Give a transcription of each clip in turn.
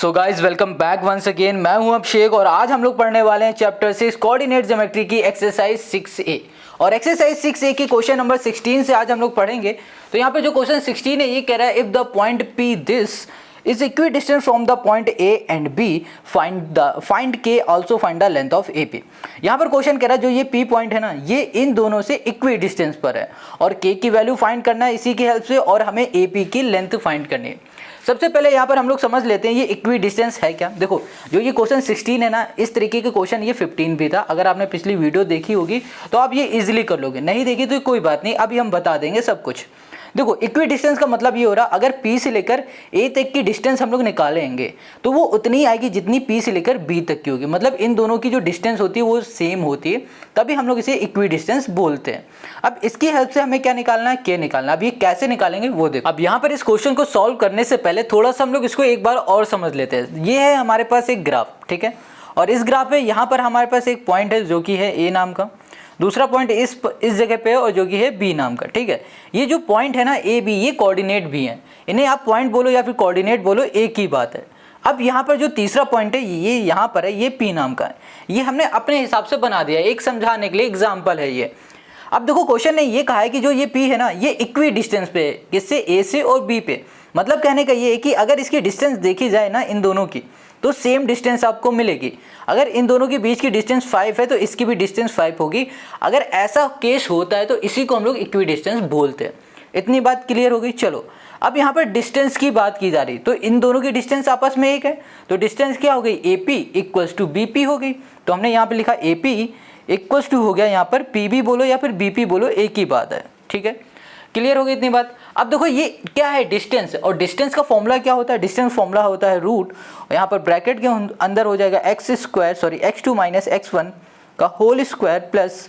सो guys welcome back once again. मैं हूं अभिषेक और आज हम लोग पढ़ने वाले हैं चैप्टर 6 कोऑर्डिनेट ज्योमेट्री की एक्सरसाइज 6A। और एक्सरसाइज 6A की क्वेश्चन नंबर 16 से आज हम लोग पढ़ेंगे। तो यहाँ पे जो क्वेश्चन 16 है ये कह रहा है if the point P this is equi distance from the point A and B find K also find the length of AP। यहाँ पर क्वेश्चन कह रहा है जो ये P पॉइंट है ना ये इन दोनों से इक्वी डिस्टेंस पर है और K की वैल्यू फाइंड करना है इसी की हेल्प से और हमें AP की लेंथ फाइंड करनी है। सबसे पहले यहाँ पर हम लोग समझ लेते हैं ये इक्वी डिस्टेंस है क्या। देखो जो ये क्वेश्चन 16 है ना इस तरीके के क्वेश्चन ये 15 भी था। अगर आपने पिछली वीडियो देखी होगी तो आप ये इजीली कर लोगे, नहीं देखी तो कोई बात नहीं, अभी हम बता देंगे सब कुछ। देखो इक्वी डिस्टेंस का मतलब ये हो रहा अगर P से लेकर A तक की डिस्टेंस हम लोग निकालेंगे तो वो उतनी आएगी जितनी P से लेकर B तक की होगी। मतलब इन दोनों की जो डिस्टेंस होती है वो सेम होती है, तभी हम लोग इसे इक्वी डिस्टेंस बोलते हैं। अब इसकी हेल्प से हमें क्या निकालना है, K निकालना है। अब ये कैसे निकालेंगे वो देखो। अब यहाँ पर इस क्वेश्चन को सॉल्व करने से पहले थोड़ा सा हम लोग इसको एक बार और समझ लेते हैं। ये है हमारे पास एक ग्राफ, ठीक है, और इस ग्राफ में यहाँ पर हमारे पास एक पॉइंट है जो कि है A नाम का, दूसरा पॉइंट इस जगह पे है और जो कि है B नाम का, ठीक है। ये जो पॉइंट है ना A B ये कोऑर्डिनेट भी हैं, इन्हें आप पॉइंट बोलो या फिर कोऑर्डिनेट बोलो एक ही बात है। अब यहाँ पर जो तीसरा पॉइंट है ये यहाँ पर है, ये P नाम का है, ये हमने अपने हिसाब से बना दिया एक समझाने के लिए, एग्जाम्पल है ये। अब देखो क्वेश्चन ने ये कहा है कि जो ये P है ना ये इक्वी डिस्टेंस पे है, किससे, A से और B पे। मतलब कहने का ये है कि अगर इसकी डिस्टेंस देखी जाए ना इन दोनों की तो सेम डिस्टेंस आपको मिलेगी। अगर इन दोनों के बीच की डिस्टेंस 5 है तो इसकी भी डिस्टेंस 5 होगी। अगर ऐसा केस होता है तो इसी को हम लोग इक्वी डिस्टेंस बोलते हैं। इतनी बात क्लियर हो गई। चलो अब यहाँ पर डिस्टेंस की बात की जा रही, तो इन दोनों की डिस्टेंस आपस में एक है, तो डिस्टेंस क्या हो गई, AP इक्वल्स टू BP हो गई। तो हमने यहाँ पर लिखा AP इक्वल्स टू हो गया यहाँ पर PB बोलो या फिर BP बोलो, एक ही बात है, ठीक है। क्लियर हो गई इतनी बात। अब देखो ये क्या है, डिस्टेंस, और डिस्टेंस का फॉर्मूला क्या होता है, डिस्टेंस फॉर्मूला होता है रूट, और यहाँ पर ब्रैकेट के अंदर हो जाएगा x2 माइनस x1 का whole square plus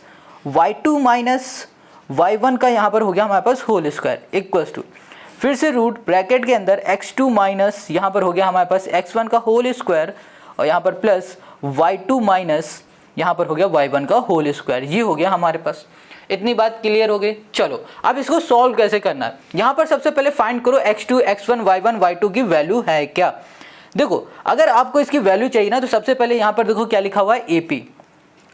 y2 minus y1 का यहाँ पर हो गया हमारे पास होल स्क्वायर इक्वल्स टू, फिर से रूट ब्रैकेट के अंदर x2 माइनस यहाँ पर हो गया हमारे पास x1 का होल स्क्वायर और यहाँ पर प्लस y2 माइनस यहाँ पर हो गया y1 का होल स्क्वायर। ये हो गया हमारे पास। इतनी बात क्लियर हो गई। चलो अब इसको सॉल्व कैसे करना है। यहाँ पर सबसे पहले फाइंड करो x2 x1 y1 y2 की वैल्यू है क्या। देखो अगर आपको इसकी वैल्यू चाहिए ना तो सबसे पहले यहाँ पर देखो क्या लिखा हुआ है, AP।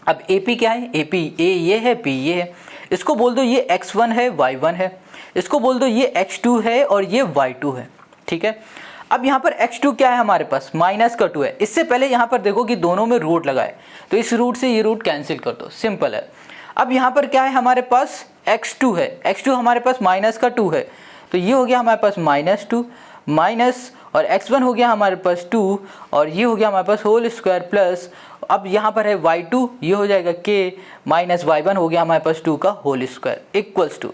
अब AP क्या है, AP A ये है, P ये है, इसको बोल दो ये x1 है y1 है, इसको बोल दो ये x2 है और ये y2 है, ठीक है। अब यहाँ पर x2 क्या है हमारे पास, माइनस का 2 है। इससे पहले यहाँ पर देखो कि दोनों में रूट लगाए तो इस रूट से ये रूट कैंसिल कर दो, सिंपल है। अब यहाँ पर क्या है हमारे पास, x2 है, x2 हमारे पास माइनस का 2 है, तो ये हो गया हमारे पास -2 माइनस, और x1 हो गया हमारे पास 2 और ये हो गया हमारे पास होल स्क्वायर प्लस, अब यहाँ पर है y2, ये हो जाएगा k माइनस y1 हो गया हमारे पास 2 का होल स्क्वायर इक्वल्स टू।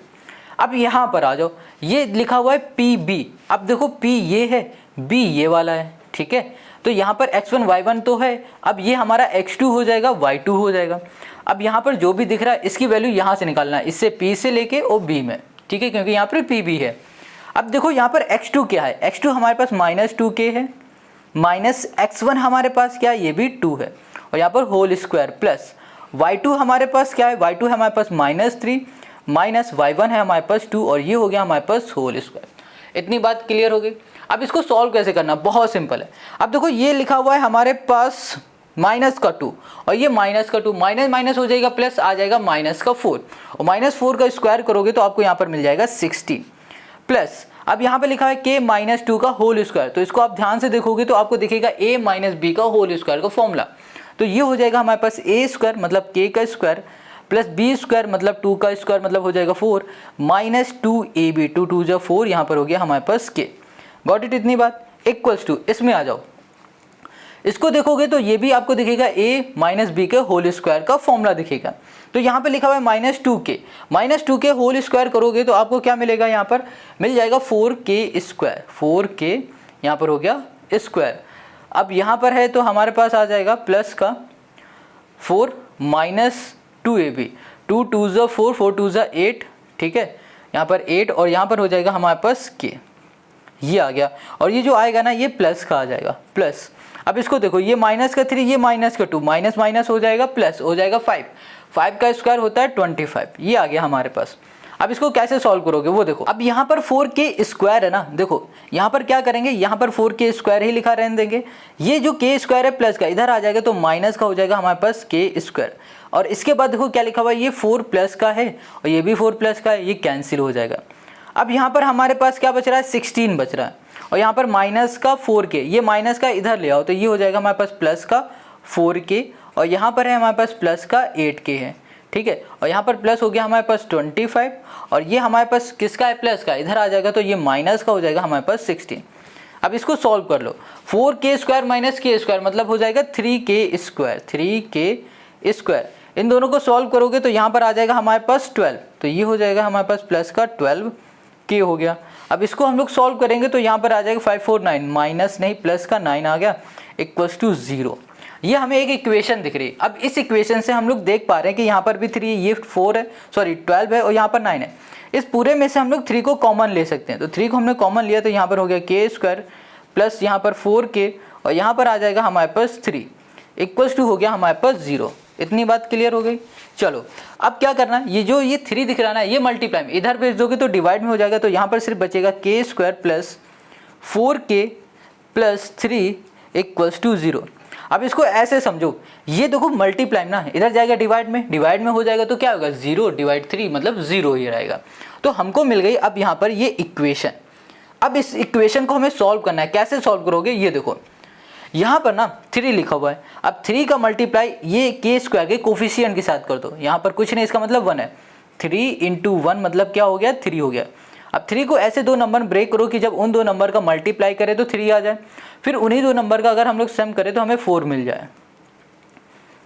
अब यहाँ पर आ जाओ, ये लिखा हुआ है PB। अब देखो P ये है, B ये वाला है, ठीक है। तो यहाँ पर x1 y1 तो है, अब ये हमारा x2 हो जाएगा, y2 हो जाएगा। अब यहाँ पर जो भी दिख रहा है इसकी वैल्यू यहाँ से निकालना है, इससे P से लेके और B में, ठीक है, क्योंकि यहाँ पर PB है। अब देखो यहाँ पर x2 क्या है, x2 हमारे पास -2k है, माइनस x1 हमारे पास क्या है, ये भी 2 है, और यहाँ पर होल स्क्वायर प्लस y2 हमारे पास क्या है, y2 है हमारे पास -3 माइनस y1 है हमारे पास 2 और ये हो गया हमारे पास होल स्क्वायर। इतनी बात क्लियर हो गई। अब इसको सॉल्व कैसे करना, बहुत सिंपल है। अब देखो ये लिखा हुआ है हमारे पास माइनस का 2 और ये माइनस का 2, माइनस माइनस हो जाएगा प्लस आ जाएगा माइनस का 4, और -4 का स्क्वायर करोगे तो आपको यहाँ पर मिल जाएगा 60 प्लस, अब यहाँ पे लिखा है k -2 का होल स्क्वायर, तो इसको आप ध्यान से देखोगे तो आपको दिखेगा a माइनस बी का होल स्क्वायर का फॉर्मूला। तो ये हो जाएगा हमारे पास a स्क्वायर मतलब k का स्क्वायर प्लस b स्क्वायर मतलब 2 का स्क्वायर मतलब हो जाएगा 4 माइनस 2ab, 2 2 जा 4, यहाँ पर हो गया हमारे पास k। गॉट इट इतनी बात, इक्वल्स टू, इसमें आ जाओ, इसको देखोगे तो ये भी आपको दिखेगा a माइनस बी के होल स्क्वायर का फॉर्मूला दिखेगा। तो यहाँ पे लिखा हुआ है -2k होल स्क्वायर करोगे तो आपको क्या मिलेगा, यहाँ पर मिल जाएगा 4k स्क्वायर, 4k यहाँ पर हो गया स्क्वायर। अब यहाँ पर है तो हमारे पास आ जाएगा प्लस का 4 माइनस 2ab, 2 2 जा 4, 4 2 जा 8, ठीक है, यहाँ पर 8 और यहाँ पर हो जाएगा हमारे पास k, ये आ गया, और ये जो आएगा ना ये प्लस का आ जाएगा प्लस। अब इसको देखो ये माइनस का 3, ये माइनस का 2, माइनस माइनस हो जाएगा प्लस, हो जाएगा 5, 5 का स्क्वायर होता है 25, ये आ गया हमारे पास। अब इसको कैसे सॉल्व करोगे वो देखो। अब यहाँ पर 4k² है ना, देखो यहाँ पर क्या करेंगे, यहाँ पर 4k² ही लिखा रहने देंगे। ये जो k² है प्लस का इधर आ जाएगा तो माइनस का हो जाएगा हमारे पास k²। और इसके बाद देखो क्या लिखा हुआ है, ये 4 प्लस का है और ये भी 4 प्लस का है, ये कैंसिल हो जाएगा। अब यहाँ पर हमारे पास क्या बच रहा है, 16 बच रहा है। और यहाँ पर माइनस का 4k, ये माइनस का इधर ले आओ तो ये हो जाएगा हमारे पास प्लस का 4k। और यहाँ पर है हमारे पास प्लस का 8k है, ठीक है। और यहाँ पर प्लस हो गया हमारे पास 25 और ये हमारे पास किसका है, प्लस का, इधर आ जाएगा तो ये माइनस का हो जाएगा हमारे पास 16। अब इसको सॉल्व कर लो, 4k² माइनस k² मतलब हो जाएगा 3k²। इन दोनों को सॉल्व करोगे तो यहाँ पर आ जाएगा हमारे पास 12, तो ये हो जाएगा हमारे पास प्लस का 12k हो गया। अब इसको हम लोग सॉल्व करेंगे तो यहाँ पर आ जाएगा 549 माइनस नहीं प्लस का 9 आ गया इक्वल्स टू 0। ये हमें एक इक्वेशन दिख रही है। अब इस इक्वेशन से हम लोग देख पा रहे हैं कि यहाँ पर भी 3, ये 4 है, सॉरी 12 है और यहाँ पर 9 है। इस पूरे में से हम लोग 3 को कॉमन ले सकते हैं, तो 3 को हमने कॉमन लिया तो यहाँ पर हो गया k² प्लस यहाँ पर 4k और यहाँ पर आ जाएगा हमारे पास 3 इक्वल्स टू हो गया हमारे पास 0। इतनी बात क्लियर हो गई। चलो अब क्या करना है, ये जो ये 3 दिख रहा है ना, ये मल्टीप्लाई में इधर भेज दोगे तो डिवाइड में हो जाएगा, तो यहाँ पर सिर्फ बचेगा k² plus 4k plus 3 equals to 0। अब इसको ऐसे समझो, ये देखो मल्टीप्लाई ना, इधर जाएगा डिवाइड में हो जाएगा तो क्या होगा 0 डिवाइड 3 मतलब 0 ही रहेगा। तो हमको मिल गई अब यहाँ पर ये इक्वेशन। अब इस इक्वेशन को हमें सॉल्व करना है। कैसे सॉल्व करोगे, ये देखो यहाँ पर ना 3 लिखा हुआ है, अब 3 का मल्टीप्लाई ये k² के कोफिशिएंट के साथ कर दो। यहाँ पर कुछ नहीं, इसका मतलब 1 है, 3 × 1 मतलब क्या हो गया 3 हो गया। अब 3 को ऐसे 2 नंबर ब्रेक करो कि जब उन 2 नंबर का मल्टीप्लाई करें तो 3 आ जाए, फिर उन्हीं 2 नंबर का अगर हम लोग सम करें तो हमें 4 मिल जाए।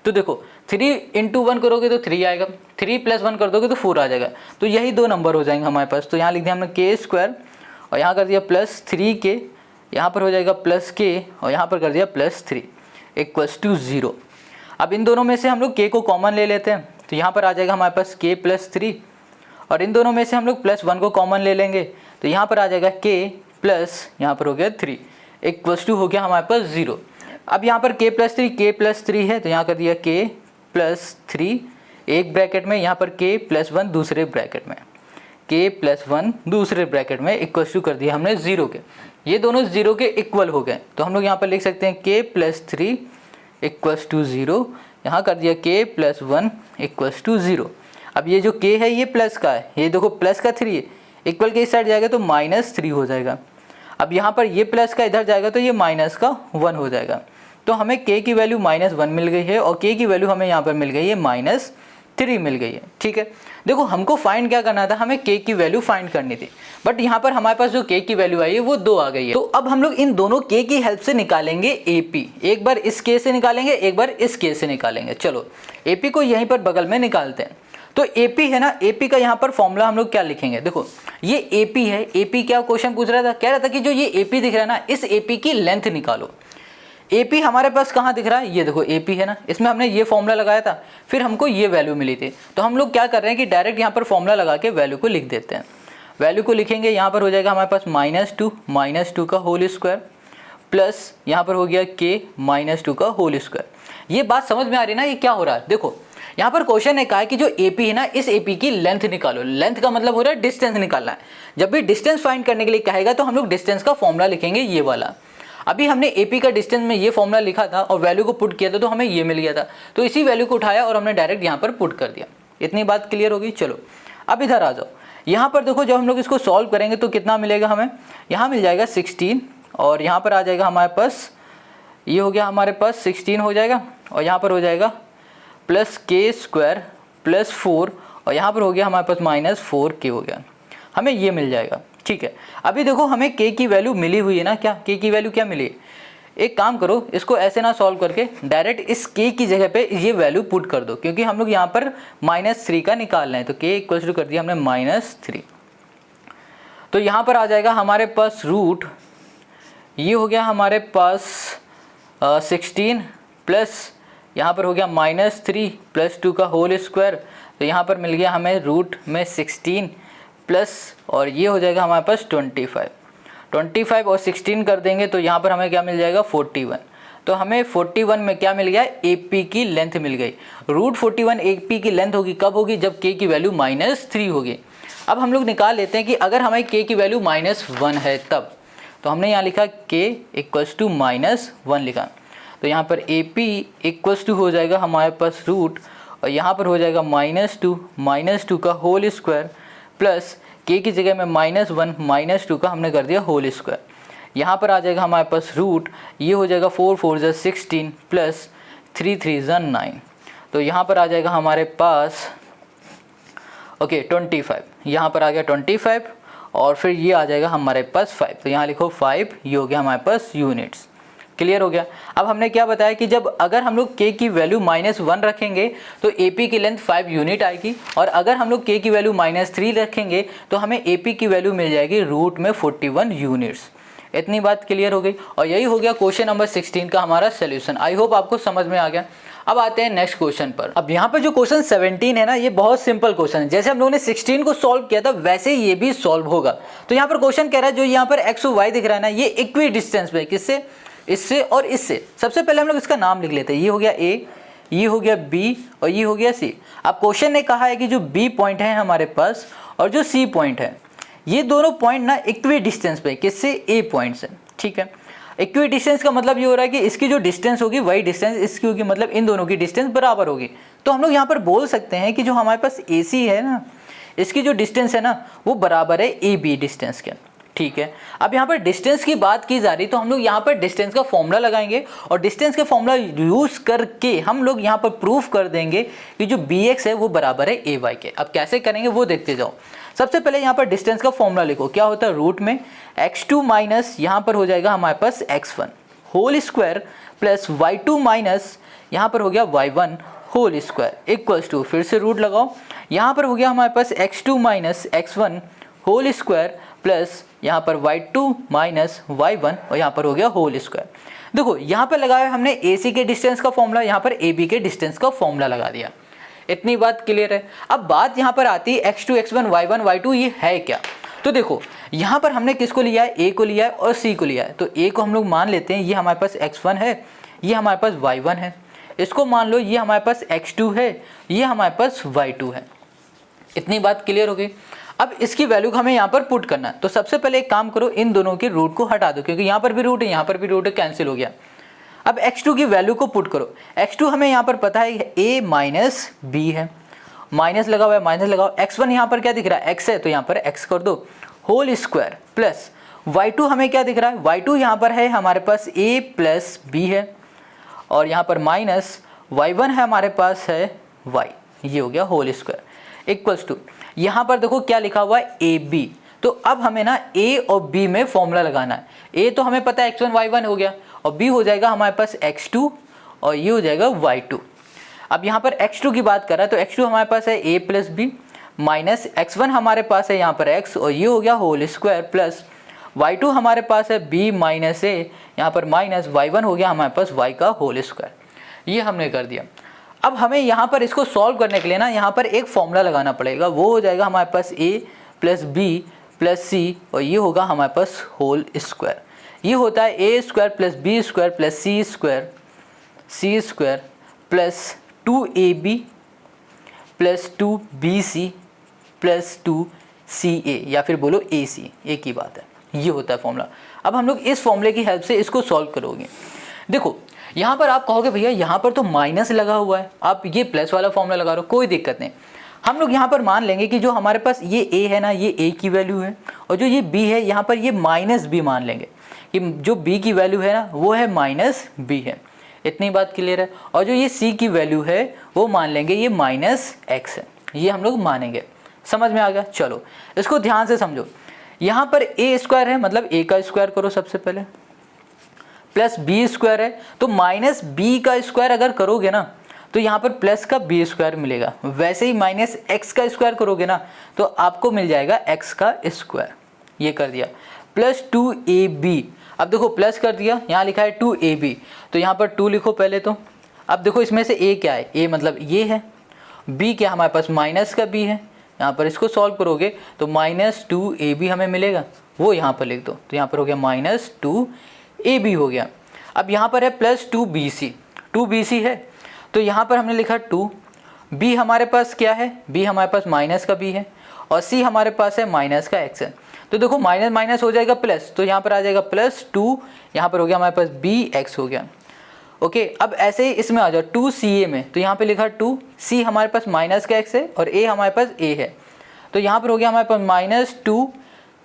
तो देखो 3 × 1 करोगे तो 3 आएगा, 3 + 1 कर दोगे तो 4 आ जाएगा, तो यही 2 नंबर हो जाएंगे हमारे पास। तो यहाँ लिख दिया हमने k² और यहाँ कर दिया प्लस 3k, यहाँ पर हो जाएगा प्लस k और यहाँ पर कर दिया प्लस 3 इक्वल्स टू 0। अब इन दोनों में से हम लोग k को कॉमन ले लेते हैं, तो यहाँ पर आ जाएगा हमारे पास k प्लस 3 और इन दोनों में से हम लोग प्लस 1 को कॉमन ले लेंगे, तो यहाँ पर आ जाएगा k प्लस यहाँ पर हो गया 3 इक्वल्स टू हो गया हमारे पास 0। अब यहाँ पर k प्लस 3 है, तो यहाँ कर दिया k प्लस 3 एक ब्रैकेट में, यहाँ पर k प्लस 1 दूसरे ब्रैकेट में, k प्लस 1 दूसरे ब्रैकेट में इक्वल्स टू कर दिया हमने 0 के। ये दोनों 0 के इक्वल हो गए, तो हम लोग यहाँ पर लिख सकते हैं k प्लस 3 इक्वल्स टू 0, यहाँ कर दिया k प्लस 1 इक्वल्स टू 0। अब ये जो k है ये प्लस का है, ये देखो प्लस का 3 है, इक्वल के इस साइड जाएगा तो माइनस 3 हो जाएगा। अब यहाँ पर ये प्लस का इधर जाएगा तो ये माइनस का 1 हो जाएगा। तो हमें k की वैल्यू -1 मिल गई है और k की वैल्यू हमें यहाँ पर मिल गई है -3 मिल गई है, ठीक है। देखो हमको फाइंड क्या करना था, हमें k की वैल्यू फाइंड करनी थी, बट यहाँ पर हमारे पास जो k की वैल्यू आई है वो 2 आ गई है। तो अब हम लोग इन दोनों k की हेल्प से निकालेंगे AP, एक बार इस k से निकालेंगे, एक बार इस k से निकालेंगे। चलो AP को यहीं पर बगल में निकालते हैं। तो AP है ना, AP का यहाँ पर फॉर्मूला हम लोग क्या लिखेंगे, देखो ये AP है, AP क्या क्वेश्चन पूछ रहा था, कह रहा था कि जो ये AP दिख रहा है ना, इस AP की लेंथ निकालो। AP हमारे पास कहाँ दिख रहा है, ये देखो AP है ना, इसमें हमने ये फॉर्मूला लगाया था, फिर हमको ये वैल्यू मिली थी, तो हम लोग क्या कर रहे हैं कि डायरेक्ट यहाँ पर फॉर्मूला लगा के वैल्यू को लिख देते हैं। वैल्यू को लिखेंगे, यहाँ पर हो जाएगा हमारे पास -2 का होल स्क्वायर प्लस यहाँ पर हो गया k -2 का होल स्क्वायर। ये बात समझ में आ रही है ना, ये क्या हो रहा है। देखो यहाँ पर क्वेश्चन ने कहा है कि जो AP है ना, इस AP की लेंथ निकालो। लेंथ का मतलब हो रहा है डिस्टेंस निकालना है। जब भी डिस्टेंस फाइंड करने के लिए कहेगा तो हम लोग डिस्टेंस का फॉर्मूला लिखेंगे ये वाला। अभी हमने AP का डिस्टेंस में ये फॉर्मूला लिखा था और वैल्यू को पुट किया था तो हमें ये मिल गया था, तो इसी वैल्यू को उठाया और हमने डायरेक्ट यहाँ पर पुट कर दिया। इतनी बात क्लियर होगी। चलो अब इधर आ जाओ, यहाँ पर देखो जब हम लोग इसको सॉल्व करेंगे तो कितना मिलेगा हमें, यहाँ मिल जाएगा 16 और यहाँ पर आ जाएगा हमारे पास, ये हो गया हमारे पास 16 हो जाएगा और यहाँ पर हो जाएगा प्लस k² प्लस 4 और यहाँ पर हो गया हमारे पास -4k हो गया, हमें ये मिल जाएगा, ठीक है। अभी देखो हमें k की वैल्यू मिली हुई है ना, क्या k की वैल्यू क्या मिली है। एक काम करो, इसको ऐसे ना सॉल्व करके डायरेक्ट इस k की जगह पे ये वैल्यू पुट कर दो, क्योंकि हम लोग यहाँ पर -3 का निकालना है, तो k इक्वल्स टू कर दिया हमने -3। तो यहाँ पर आ जाएगा हमारे पास रूट, ये हो गया हमारे पास 16 प्लस यहाँ पर हो गया -3 प्लस 2 का होल स्क्वायर, तो यहाँ पर मिल गया हमें रूट में 16 प्लस और ये हो जाएगा हमारे पास 25 और 16 कर देंगे तो यहाँ पर हमें क्या मिल जाएगा 41। तो हमें 41 में क्या मिल गया, AP की लेंथ मिल गई। रूट 41 AP की लेंथ होगी, कब होगी, जब k की वैल्यू -3 होगी। अब हम लोग निकाल लेते हैं कि अगर हमारी k की वैल्यू -1 है तब, तो हमने यहाँ लिखा k इक्वल्स टू -1 लिखा, तो यहाँ पर AP इक्वल्स टू हो जाएगा हमारे पास रूट, और यहाँ पर हो जाएगा -2 का होल स्क्वायर प्लस k की जगह में -1 -2 का हमने कर दिया होल स्क्वायर, यहाँ पर आ जाएगा हमारे पास रूट, ये हो जाएगा 4 4 = 16 प्लस 3 3 = 9, तो यहाँ पर आ जाएगा हमारे पास 25, यहाँ पर आ गया 25 और फिर ये आ जाएगा हमारे पास 5, तो यहाँ लिखो 5, ये हो गया हमारे पास यूनिट्स। क्लियर हो गया। अब हमने क्या बताया कि जब अगर हम लोग k की वैल्यू -1 रखेंगे तो AP की लेंथ 5 यूनिट आएगी, और अगर हम लोग k की वैल्यू -3 रखेंगे तो हमें AP की वैल्यू मिल जाएगी रूट में 41 यूनिट्स। इतनी बात क्लियर हो गई, और यही हो गया क्वेश्चन नंबर 16 का हमारा सोल्यूशन। आई होप आपको समझ में आ गया। अब आते हैं नेक्स्ट क्वेश्चन पर। अब यहाँ पर जो क्वेश्चन 17 है ना, ये बहुत सिंपल क्वेश्चन है। जैसे हम लोगों ने 16 को सॉल्व किया था वैसे ये भी सॉल्व होगा। तो यहाँ पर क्वेश्चन कह रहा है जो यहाँ पर x और y दिख रहा है ना, ये इक्वी डिस्टेंस पे, किससे, इससे और इससे। सबसे पहले हम लोग इसका नाम लिख लेते हैं। ये हो गया A, ये हो गया B और ये हो गया C। अब क्वेश्चन ने कहा है कि जो B पॉइंट है हमारे पास और जो C पॉइंट है, ये दोनों पॉइंट ना इक्वी डिस्टेंस पे, किससे, A पॉइंट से। ठीक है, इक्वी डिस्टेंस का मतलब ये हो रहा है कि इसकी जो डिस्टेंस होगी वही डिस्टेंस इसकी होगी, मतलब इन दोनों की डिस्टेंस बराबर होगी। तो हम लोग यहाँ पर बोल सकते हैं कि जो हमारे पास AC है ना, इसकी जो डिस्टेंस है ना वो बराबर है AB डिस्टेंस के। ठीक है, अब यहाँ पर डिस्टेंस की बात की जा रही, तो हम लोग यहाँ पर डिस्टेंस का फॉर्मूला लगाएंगे और डिस्टेंस का फॉर्मूला यूज करके हम लोग यहाँ पर प्रूफ कर देंगे कि जो BX है वो बराबर है AY के। अब कैसे करेंगे वो देखते जाओ। सबसे पहले यहाँ पर डिस्टेंस का फॉर्मूला लिखो। क्या होता है, रूट में x2 माइनस यहाँ पर हो जाएगा हमारे पास x1 whole square plus y2 minus यहाँ पर हो गया y1 whole square equals to, फिर से रूट लगाओ, यहाँ पर हो गया हमारे पास x2 minus x1 whole square plus यहाँ पर y2 माइनस y1 और यहाँ पर हो गया होल स्क्वायर। देखो यहाँ पर लगाया हमने AC के डिस्टेंस का फॉर्मूला, यहाँ पर AB के डिस्टेंस का फॉर्मूला लगा दिया। इतनी बात क्लियर है। अब बात यहाँ पर आती है x2 x1 y1 y2 ये है क्या। तो देखो यहाँ पर हमने किसको लिया है, A को लिया है और C को लिया है। तो A को हम लोग मान लेते हैं, ये हमारे पास x1 है, ये हमारे पास y1 है। इसको मान लो ये हमारे पास x2 है, ये हमारे पास y2 है। इतनी बात क्लियर हो गई। अब इसकी वैल्यू हमें यहाँ पर पुट करना है। तो सबसे पहले एक काम करो, इन दोनों के रूट को हटा दो, क्योंकि यहाँ पर भी रूट है, यहाँ पर भी रूट है, कैंसिल हो गया। अब x2 की वैल्यू को पुट करो। x2 हमें यहाँ पर पता है a माइनस b है, माइनस लगा हुआ है, माइनस लगाओ। x1 यहाँ पर क्या दिख रहा है, x है, तो यहाँ पर x कर दो होल स्क्वायर प्लस y2 हमें क्या दिख रहा है, y2 यहाँ पर है हमारे पास a प्लस b है, और यहाँ पर माइनस y1 है हमारे पास है y, ये हो गया होल स्क्वायर इक्वल्स टू, यहाँ पर देखो क्या लिखा हुआ है ab। तो अब हमें ना a और b में फॉर्मूला लगाना है। a तो हमें पता है x1 y1 हो गया, और b हो जाएगा हमारे पास x2 और ये हो जाएगा y2। अब यहाँ पर x2 की बात कर रहा है, तो x2 हमारे पास है a plus B minus x1 हमारे पास है यहाँ पर x और ये हो गया होल स्क्वायर प्लस y2 हमारे पास है b माइनस a, यहाँ पर माइनस y1 हो गया हमारे पास y का होल स्क्वायर। ये हमने कर दिया। अब हमें यहाँ पर इसको सॉल्व करने के लिए ना यहाँ पर एक फॉर्मूला लगाना पड़ेगा, वो हो जाएगा हमारे पास a प्लस बी प्लस सी और ये होगा हमारे पास होल स्क्वायर। ये होता है a square plus B square plus C square plus 2ab plus 2bc plus 2ca, या फिर बोलो ac, एक ही बात है। ये होता है फॉर्मूला। अब हम लोग इस फॉर्मूले की हेल्प से इसको सॉल्व करोगे। देखो यहाँ पर आप कहोगे भैया यहाँ पर तो माइनस लगा हुआ है, आप ये प्लस वाला फॉर्मूला लगा रहे हो, कोई दिक्कत नहीं। हम लोग यहाँ पर मान लेंगे कि जो हमारे पास ये a है ना, ये a की वैल्यू है, और जो ये b है यहाँ पर ये माइनस b मान लेंगे कि जो b की वैल्यू है ना वो है माइनस b है। इतनी बात क्लियर है। और जो ये c की वैल्यू है वो मान लेंगे ये माइनस x है, ये हम लोग मानेंगे। समझ में आ गया। चलो इसको ध्यान से समझो। यहाँ पर a स्क्वायर है, मतलब a का स्क्वायर करो सबसे पहले, प्लस b स्क्वायर है, तो माइनस b का स्क्वायर अगर करोगे ना तो यहाँ पर प्लस का b स्क्वायर मिलेगा। वैसे ही माइनस x का स्क्वायर करोगे ना तो आपको मिल जाएगा x का स्क्वायर। ये कर दिया प्लस 2ab। अब देखो प्लस कर दिया, यहाँ लिखा है 2ab, तो यहाँ पर 2 लिखो पहले। तो अब देखो इसमें से a क्या है, a मतलब ये है, b क्या हमारे पास माइनस का b है। यहाँ पर इसको सॉल्व करोगे तो माइनस 2ab हमें मिलेगा, वो यहाँ पर लिख दो। तो यहाँ पर हो गया माइनस 2ab हो गया। अब यहाँ पर है प्लस 2bc है, तो यहाँ पर हमने लिखा 2, b हमारे पास क्या है, b हमारे पास माइनस का b है, और सी हमारे पास है माइनस का एक्स है। तो देखो माइनस माइनस हो जाएगा प्लस, तो यहाँ पर आ जाएगा +2, यहाँ पर हो गया हमारे पास bx हो गया। ओके, अब ऐसे ही इसमें आ जाओ 2ca में, तो यहाँ पे लिखा 2, c हमारे पास माइनस का x है और a हमारे पास a है, तो यहाँ पर हो गया हमारे पास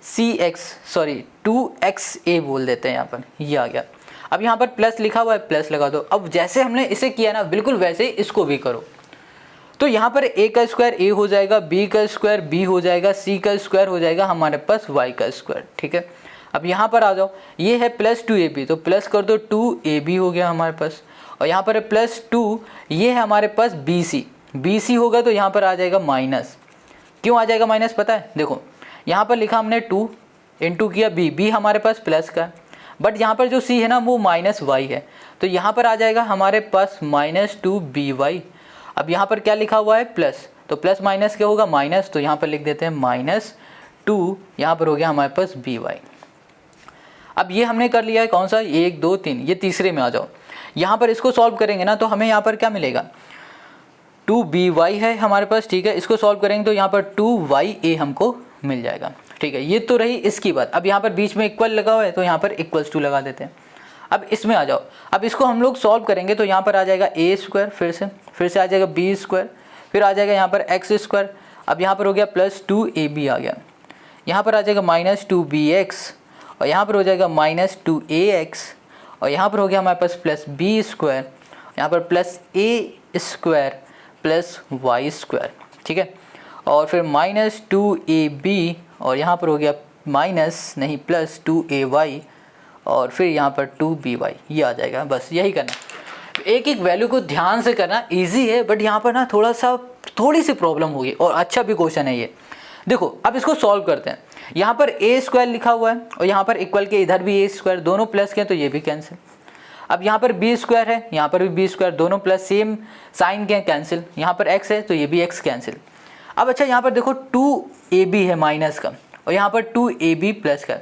-2xa बोल देते हैं यहाँ पर, ये आ गया। अब यहाँ पर प्लस लिखा हुआ है, प्लस लगा दो। अब जैसे हमने इसे किया ना बिल्कुल वैसे ही इसको भी करो। तो यहाँ पर a का स्क्वायर a हो जाएगा, b का स्क्वायर b हो जाएगा, c का स्क्वायर हो जाएगा हमारे पास y का स्क्वायर। ठीक है, अब यहाँ पर आ जाओ, ये है +2ab, तो प्लस कर दो 2ab हो गया हमारे पास, और यहाँ पर है +2, ये है हमारे पास bc होगा, तो यहाँ पर आ जाएगा माइनस। क्यों आ जाएगा माइनस पता है? देखो यहाँ पर लिखा हमने 2 इंटू किया b हमारे पास प्लस का, बट यहाँ पर जो c है ना वो -y है, तो यहाँ पर आ जाएगा हमारे पास -2by। अब यहाँ पर क्या लिखा हुआ है प्लस, तो प्लस माइनस क्या होगा माइनस, तो यहाँ पर लिख देते हैं -2, यहाँ पर हो गया हमारे पास by। अब ये हमने कर लिया है कौन सा, 1 2 3, ये तीसरे में आ जाओ। यहाँ पर इसको सॉल्व करेंगे ना तो हमें यहाँ पर क्या मिलेगा, 2by है हमारे पास। ठीक है, इसको सॉल्व करेंगे तो यहाँ पर 2ya हमको मिल जाएगा। ठीक है, ये तो रही इसकी बात। अब यहाँ पर बीच में इक्वल लगा हुआ है, तो यहाँ पर =2 लगा देते हैं। अब इसमें आ जाओ, अब इसको हम लोग सॉल्व करेंगे तो यहाँ पर आ जाएगा a², फिर से आ जाएगा b², फिर आ जाएगा यहाँ पर x²। अब यहाँ पर हो गया +2ab आ गया, यहाँ पर आ जाएगा -2bx, और यहाँ पर हो जाएगा -2ax, और यहाँ पर हो गया हमारे पास +b², यहाँ पर +a² +y²। ठीक है, और फिर -2ab, और यहाँ पर हो गया +2ay, और फिर यहाँ पर 2by, ये आ जाएगा। बस यही करना, एक एक वैल्यू को ध्यान से करना, इजी है, बट यहाँ पर ना थोड़ी सी प्रॉब्लम होगी, और अच्छा भी क्वेश्चन है ये। देखो अब इसको सॉल्व करते हैं। यहाँ पर a² लिखा हुआ है, और यहाँ पर इक्वल के इधर भी a², दोनों प्लस के, तो ये भी कैंसिल। अब यहाँ पर b² है, यहाँ पर भी b², दोनों प्लस, सेम साइन के कैंसिल। यहाँ पर x है तो ये भी x कैंसिल। अब अच्छा यहाँ पर देखो 2ab है माइनस का, और यहाँ पर 2ab प्लस का,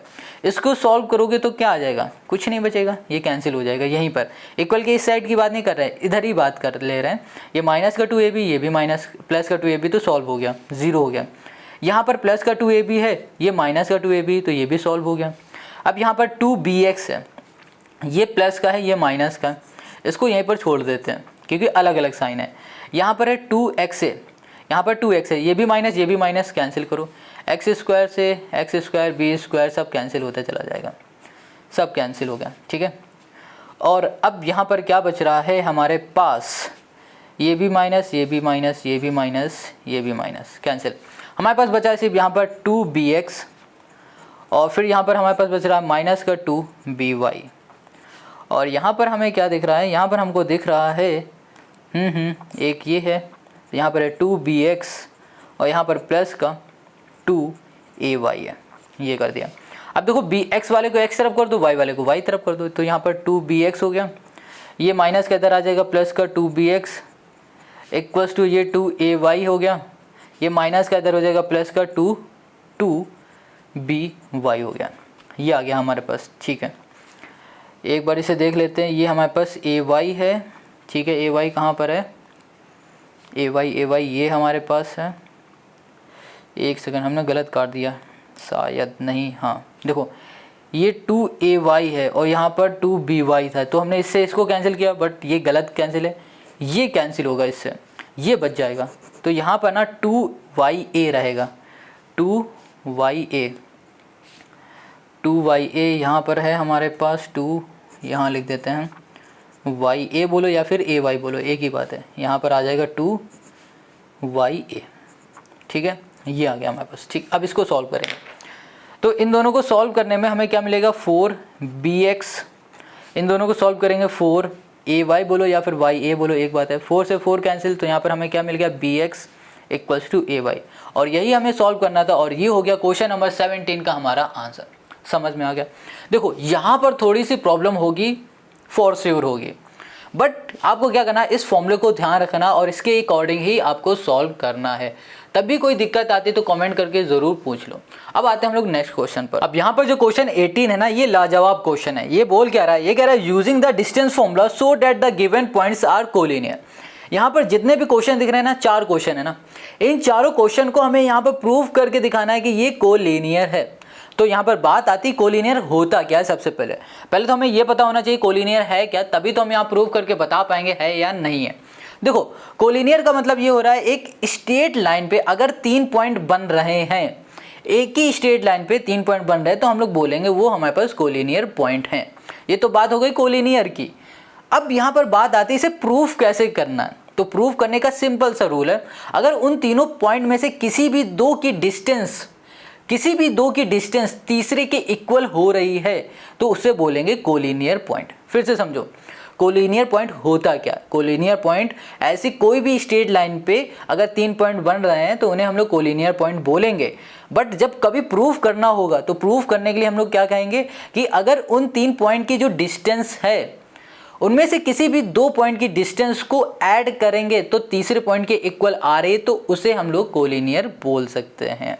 इसको सॉल्व करोगे तो क्या आ जाएगा, कुछ नहीं बचेगा, ये कैंसिल हो जाएगा। यहीं पर इक्वल के इस साइड की बात नहीं कर रहे हैं, इधर ही बात कर ले रहे हैं। ये माइनस का 2ab, ये भी प्लस का 2ab, तो सॉल्व हो गया, 0 हो गया। यहाँ पर प्लस का 2ab है, ये माइनस का 2ab, तो ये भी सॉल्व हो गया। अब यहाँ पर 2bx है, ये प्लस का है, ये माइनस का, इसको यहीं पर छोड़ देते हैं क्योंकि अलग अलग साइन है। यहाँ पर है 2x है, यहाँ पर 2x है, ये भी माइनस, कैंसिल करो। x² से x² b² सब कैंसिल होता चला जाएगा, सब कैंसिल हो गया। ठीक है, और अब यहाँ पर क्या बच रहा है हमारे पास, ये भी माइनस, ये भी माइनस, ये भी माइनस, ये भी माइनस, कैंसिल। हमारे पास बचा है सिर्फ यहाँ पर 2bx, और फिर यहाँ पर हमारे पास बच रहा है -2by, और यहाँ पर हमें क्या दिख रहा है, यहाँ पर हमको दिख रहा है एक ये है, यहाँ पर है 2bx, और यहाँ पर प्लस का 2ay है, ये कर दिया। अब देखो x वाले को x तरफ कर दो, y वाले को y तरफ कर दो, तो यहाँ पर 2bx हो गया, ये माइनस के इधर आ जाएगा प्लस का 2bx इक्वल्स टू ये 2ay हो गया, ये माइनस का इधर हो जाएगा प्लस का 2by हो गया, ये आ गया हमारे पास। ठीक है, एक बार इसे देख लेते हैं। ये हमारे पास ay है, ठीक है, ay कहाँ पर है, ay ये हमारे पास है। एक सेकंड, हमने गलत काट दिया शायद, नहीं, हाँ देखो ये 2ay है और यहाँ पर 2by था, तो हमने इससे इसको कैंसिल किया, बट ये गलत कैंसिल है, ये कैंसिल होगा इससे, ये बच जाएगा। तो यहाँ पर ना 2ya रहेगा, 2ya यहाँ पर है हमारे पास 2, यहाँ लिख देते हैं ya बोलो या फिर ay बोलो, एक ही बात है। यहाँ पर आ जाएगा 2ya, ठीक है, ये आ गया हमारे पास। ठीक, अब इसको सॉल्व करेंगे तो इन दोनों को सॉल्व करने में हमें क्या मिलेगा, 4bx, इन दोनों को सॉल्व करेंगे 4ay बोलो या फिर ya बोलो, एक बात है। 4 से 4 कैंसिल, तो यहाँ पर हमें क्या मिल गया, bx इक्वल्स टू ay, और यही हमें सॉल्व करना था, और ये हो गया क्वेश्चन नंबर 17 का हमारा आंसर। समझ में आ गया। देखो यहाँ पर थोड़ी सी प्रॉब्लम होगी, फॉर श्योर होगी, बट आपको क्या करना है, इस फॉर्मूले को ध्यान रखना और इसके अकॉर्डिंग ही आपको सॉल्व करना है। तब भी कोई दिक्कत आती है तो कमेंट करके ज़रूर पूछ लो। अब आते हैं हम लोग नेक्स्ट क्वेश्चन पर। अब यहाँ पर जो क्वेश्चन 18 है ना, ये लाजवाब क्वेश्चन है। ये बोल क्या रहा है, ये कह रहा है using the distance formula so that the given points are collinear. यहाँ पर जितने भी क्वेश्चन दिख रहे हैं ना, 4 क्वेश्चन है ना, इन चारों क्वेश्चन को हमें यहाँ पर प्रूव करके दिखाना है कि ये कोलिनियर है। तो यहाँ पर बात आती कोलिनियर होता क्या है। सबसे पहले तो हमें ये पता होना चाहिए कोलिनियर है क्या, तभी तो हम यहाँ प्रूव करके बता पाएंगे है या नहीं है। देखो कोलिनियर का मतलब ये हो रहा है एक स्ट्रेट लाइन पे अगर 3 पॉइंट बन रहे हैं, एक ही स्ट्रेट लाइन पे 3 पॉइंट बन रहे हैं, तो हम लोग बोलेंगे वो हमारे पास कोलिनियर पॉइंट हैं। ये तो बात हो गई कोलिनियर की। अब यहाँ पर बात आती है इसे प्रूफ कैसे करना है। तो प्रूफ करने का सिंपल सा रूल है, अगर उन तीनों पॉइंट में से किसी भी दो की डिस्टेंस तीसरे के इक्वल हो रही है तो उसे बोलेंगे कोलिनियर पॉइंट। फिर से समझो कोलिनियर पॉइंट होता क्या। कोलिनियर पॉइंट ऐसी कोई भी स्ट्रेट लाइन पे अगर 3 पॉइंट बन रहे हैं तो उन्हें हम लोग कोलिनियर पॉइंट बोलेंगे। बट जब कभी प्रूफ करना होगा तो प्रूफ करने के लिए हम लोग क्या कहेंगे कि अगर उन 3 पॉइंट की जो डिस्टेंस है उनमें से किसी भी 2 पॉइंट की डिस्टेंस को ऐड करेंगे तो तीसरे पॉइंट के इक्वल आ रहे तो उसे हम लोग कोलिनियर बोल सकते हैं।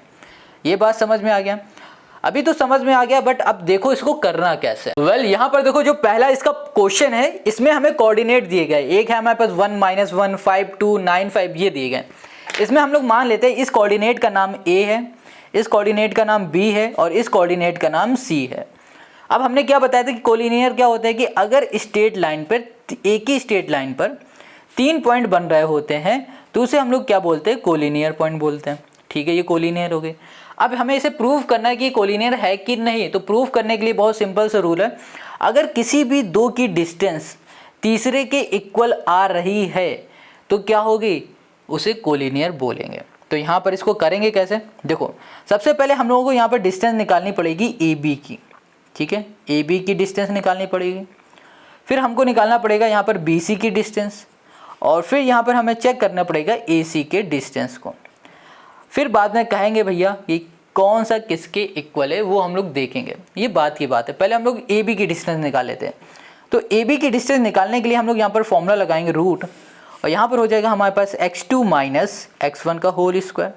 ये बात समझ में आ गया? अभी तो समझ में आ गया, बट अब देखो इसको करना कैसे। वेल यहाँ पर देखो जो पहला इसका क्वेश्चन है इसमें हमें कोऑर्डिनेट दिए गए, एक है हमारे पास 1 -1 5 2 9 5 ये दिए गए। इसमें हम लोग मान लेते हैं इस कोऑर्डिनेट का नाम A है, इस कोऑर्डिनेट का नाम B है और इस कोऑर्डिनेट का नाम C है। अब हमने क्या बताया था कि कोलिनियर क्या होता है कि अगर स्ट्रेट लाइन पर एक ही स्ट्रेट लाइन पर 3 पॉइंट बन रहे होते हैं तो उसे हम लोग क्या बोलते हैं, कोलिनियर पॉइंट बोलते हैं। ठीक है, ये कोलिनियर हो गए। अब हमें इसे प्रूव करना है कि कोलिनियर है कि नहीं। तो प्रूव करने के लिए बहुत सिंपल सा रूल है, अगर किसी भी दो की डिस्टेंस तीसरे के इक्वल आ रही है तो क्या होगी, उसे कोलिनियर बोलेंगे। तो यहाँ पर इसको करेंगे कैसे, देखो सबसे पहले हम लोगों को यहाँ पर डिस्टेंस निकालनी पड़ेगी AB की। ठीक है, AB की डिस्टेंस निकालनी पड़ेगी, फिर हमको निकालना पड़ेगा यहाँ पर BC की डिस्टेंस, और फिर यहाँ पर हमें चेक करना पड़ेगा AC के डिस्टेंस को। फिर बाद में कहेंगे भैया कि कौन सा किसके इक्वल है वो हम लोग देखेंगे। ये बात की बात है, पहले हम लोग AB की डिस्टेंस निकाल लेते हैं। तो AB की डिस्टेंस निकालने के लिए हम लोग यहाँ पर फॉर्मूला लगाएंगे रूट, और यहाँ पर हो जाएगा हमारे पास x2 माइनस x1 का whole square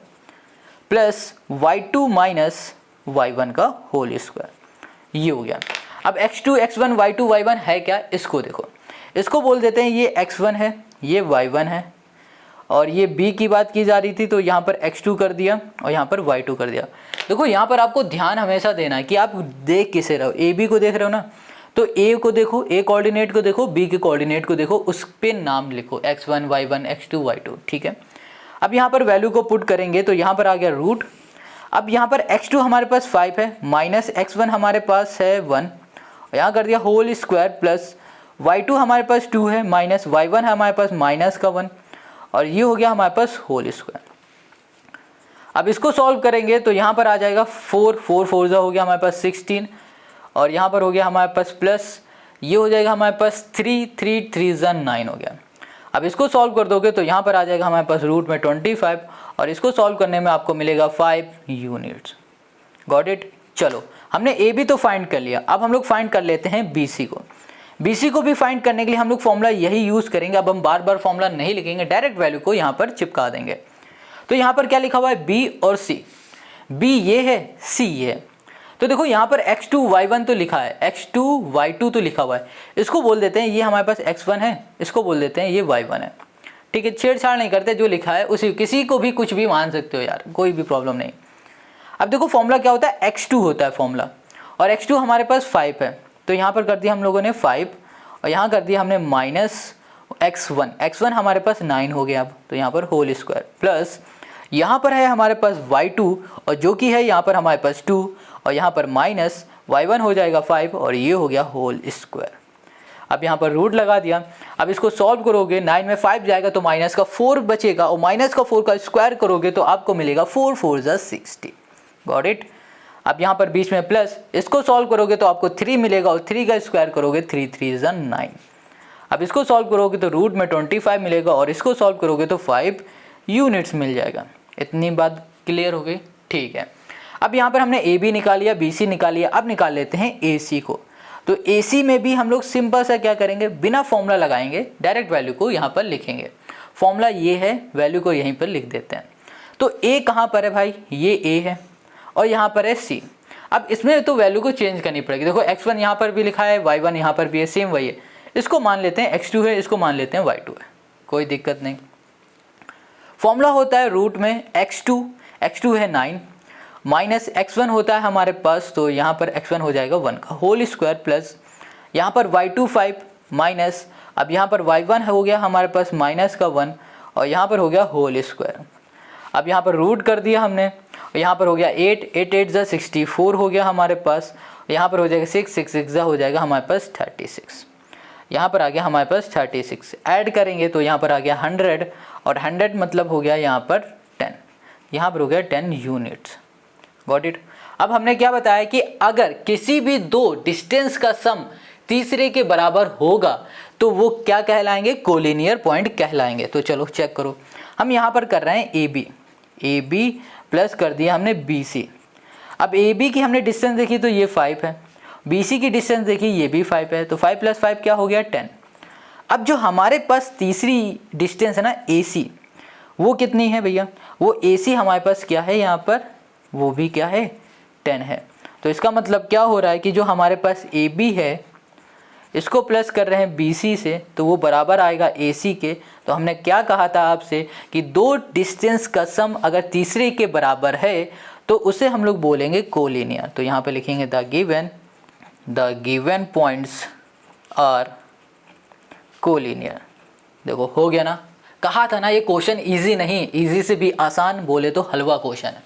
plus y2 minus y1 का होल स्क्वायर। ये हो गया। अब x2 x1 y2 y1 है क्या, इसको देखो, इसको बोल देते हैं ये x1 है, ये y1 है, और ये B की बात की जा रही थी तो यहाँ पर x2 कर दिया और यहाँ पर y2 कर दिया। देखो यहाँ पर आपको ध्यान हमेशा देना है कि आप देख किसे रहो, AB को देख रहे हो ना, तो A को देखो, A कोऑर्डिनेट को देखो, B के कोऑर्डिनेट को देखो, उस पे नाम लिखो x1 y1 x2 y2। ठीक है, अब यहाँ पर वैल्यू को पुट करेंगे तो यहाँ पर आ गया रूट। अब यहाँ पर x2 हमारे पास 5 है, माइनस x1 हमारे पास है 1, और यहाँ कर दिया होल स्क्वायर प्लस y2 हमारे पास 2 है, माइनस y1 है हमारे पास माइनस का 1, और ये हो गया हमारे पास होल स्क्वायर। अब इसको सॉल्व करेंगे तो यहाँ पर आ जाएगा 4 4 हो गया हमारे पास 16, और यहाँ पर हो गया हमारे पास प्लस ये हो जाएगा हमारे पास 3 3 9 हो गया। अब इसको सॉल्व कर दोगे तो यहाँ पर आ जाएगा हमारे पास रूट में 25, और इसको सॉल्व करने में आपको मिलेगा 5 यूनिट्स। Got it. चलो हमने AB तो फाइंड कर लिया, अब हम लोग फाइंड कर लेते हैं BC को। BC को भी फाइंड करने के लिए हम लोग फॉर्मूला यही यूज़ करेंगे। अब हम बार बार फॉर्मूला नहीं लिखेंगे, डायरेक्ट वैल्यू को यहाँ पर चिपका देंगे। तो यहाँ पर क्या लिखा हुआ है, B और C। B ये है, C ये है। तो देखो यहाँ पर x2 y1 तो लिखा है, x2 y2 तो लिखा हुआ है, इसको बोल देते हैं ये हमारे पास x1 है, इसको बोल देते हैं ये y1 है। ठीक है, छेड़छाड़ नहीं करते, जो लिखा है उसी, किसी को भी कुछ भी मान सकते हो यार, कोई भी प्रॉब्लम नहीं। अब देखो फॉर्मूला क्या होता है, x2 होता है फॉर्मूला, और x2 हमारे पास 5 है, तो यहाँ पर कर दिया हम लोगों ने 5, और यहाँ कर दिया हमने माइनस x1 हमारे पास 9 हो गया। अब तो यहाँ पर होल स्क्वायर प्लस यहाँ पर है हमारे पास y2, और जो कि है यहाँ पर हमारे पास 2, और यहाँ पर माइनस y1 हो जाएगा 5, और ये हो गया होल स्क्वायर। अब यहाँ पर रूट लगा दिया। अब इसको सॉल्व करोगे, 9 में 5 जाएगा तो माइनस का 4 बचेगा, और माइनस का 4 का स्क्वायर करोगे तो आपको मिलेगा 4 4 60। Got it. अब यहाँ पर बीच में प्लस, इसको सॉल्व करोगे तो आपको 3 मिलेगा, और 3 का स्क्वायर करोगे 3 3 9। अब इसको सॉल्व करोगे तो रूट में 25 मिलेगा, और इसको सॉल्व करोगे तो 5 यूनिट्स मिल जाएगा। इतनी बात क्लियर हो गई। ठीक है, अब यहाँ पर हमने AB निकाल लिया, BC निकाल लिया, अब निकाल लेते हैं AC को। तो AC में भी हम लोग सिंपल सा क्या करेंगे, बिना फॉर्मूला लगाएंगे डायरेक्ट वैल्यू को यहाँ पर लिखेंगे। फॉर्मूला ये है, वैल्यू को यहीं पर लिख देते हैं। तो A कहाँ पर है भाई, ये A है, और यहाँ पर है C। अब इसमें तो वैल्यू को चेंज करनी पड़ेगी। देखो x1 यहाँ पर भी लिखा है, y1 यहाँ पर भी है, सेम वही है। इसको मान लेते हैं x2 है, इसको मान लेते हैं y2 है। कोई दिक्कत नहीं। फॉर्मूला होता है रूट में x2 है 9 माइनस x1 होता है हमारे पास, तो यहाँ पर x1 हो जाएगा 1 का होल स्क्वायर प्लस यहाँ पर y2 5 माइनस, अब यहाँ पर y1 हो गया हमारे पास माइनस का 1 और यहाँ पर हो गया होल स्क्वायर। अब यहाँ पर रूट कर दिया हमने, यहाँ पर हो गया 8 8 जा 64 हो गया हमारे पास, यहाँ पर हो जाएगा 6 6 जा हो जाएगा हमारे पास 36, यहाँ पर आ गया हमारे पास 36। ऐड करेंगे तो यहाँ पर आ गया 100 और 100 मतलब हो गया यहाँ पर 10, यहाँ पर हो गया 10 यूनिट्स। Got it. अब हमने क्या बताया कि अगर किसी भी दो डिस्टेंस का सम तीसरे के बराबर होगा तो वो क्या कहलाएंगे, कोलिनियर पॉइंट कहलाएंगे। तो चलो चेक करो, हम यहाँ पर कर रहे हैं ए बी प्लस कर दिया हमने बी सी। अब ए बी की हमने डिस्टेंस देखी तो ये 5 है, बी सी की डिस्टेंस देखी ये भी 5 है, तो 5 + 5 क्या हो गया 10। अब जो हमारे पास तीसरी डिस्टेंस है ना ए सी, वो कितनी है भैया, वो ए सी हमारे पास क्या है यहाँ पर, वो भी क्या है 10 है। तो इसका मतलब क्या हो रहा है कि जो हमारे पास ए बी है इसको प्लस कर रहे हैं बी सी से, तो वो बराबर आएगा ए सी के। तो हमने क्या कहा था आपसे कि दो डिस्टेंस का सम अगर तीसरे के बराबर है तो उसे हम लोग बोलेंगे कोलिनियर। तो यहाँ पे लिखेंगे the given points are collinear. देखो हो गया ना, कहा था ना ये क्वेश्चन इजी नहीं, इजी से भी आसान बोले तो हलवा क्वेश्चन है,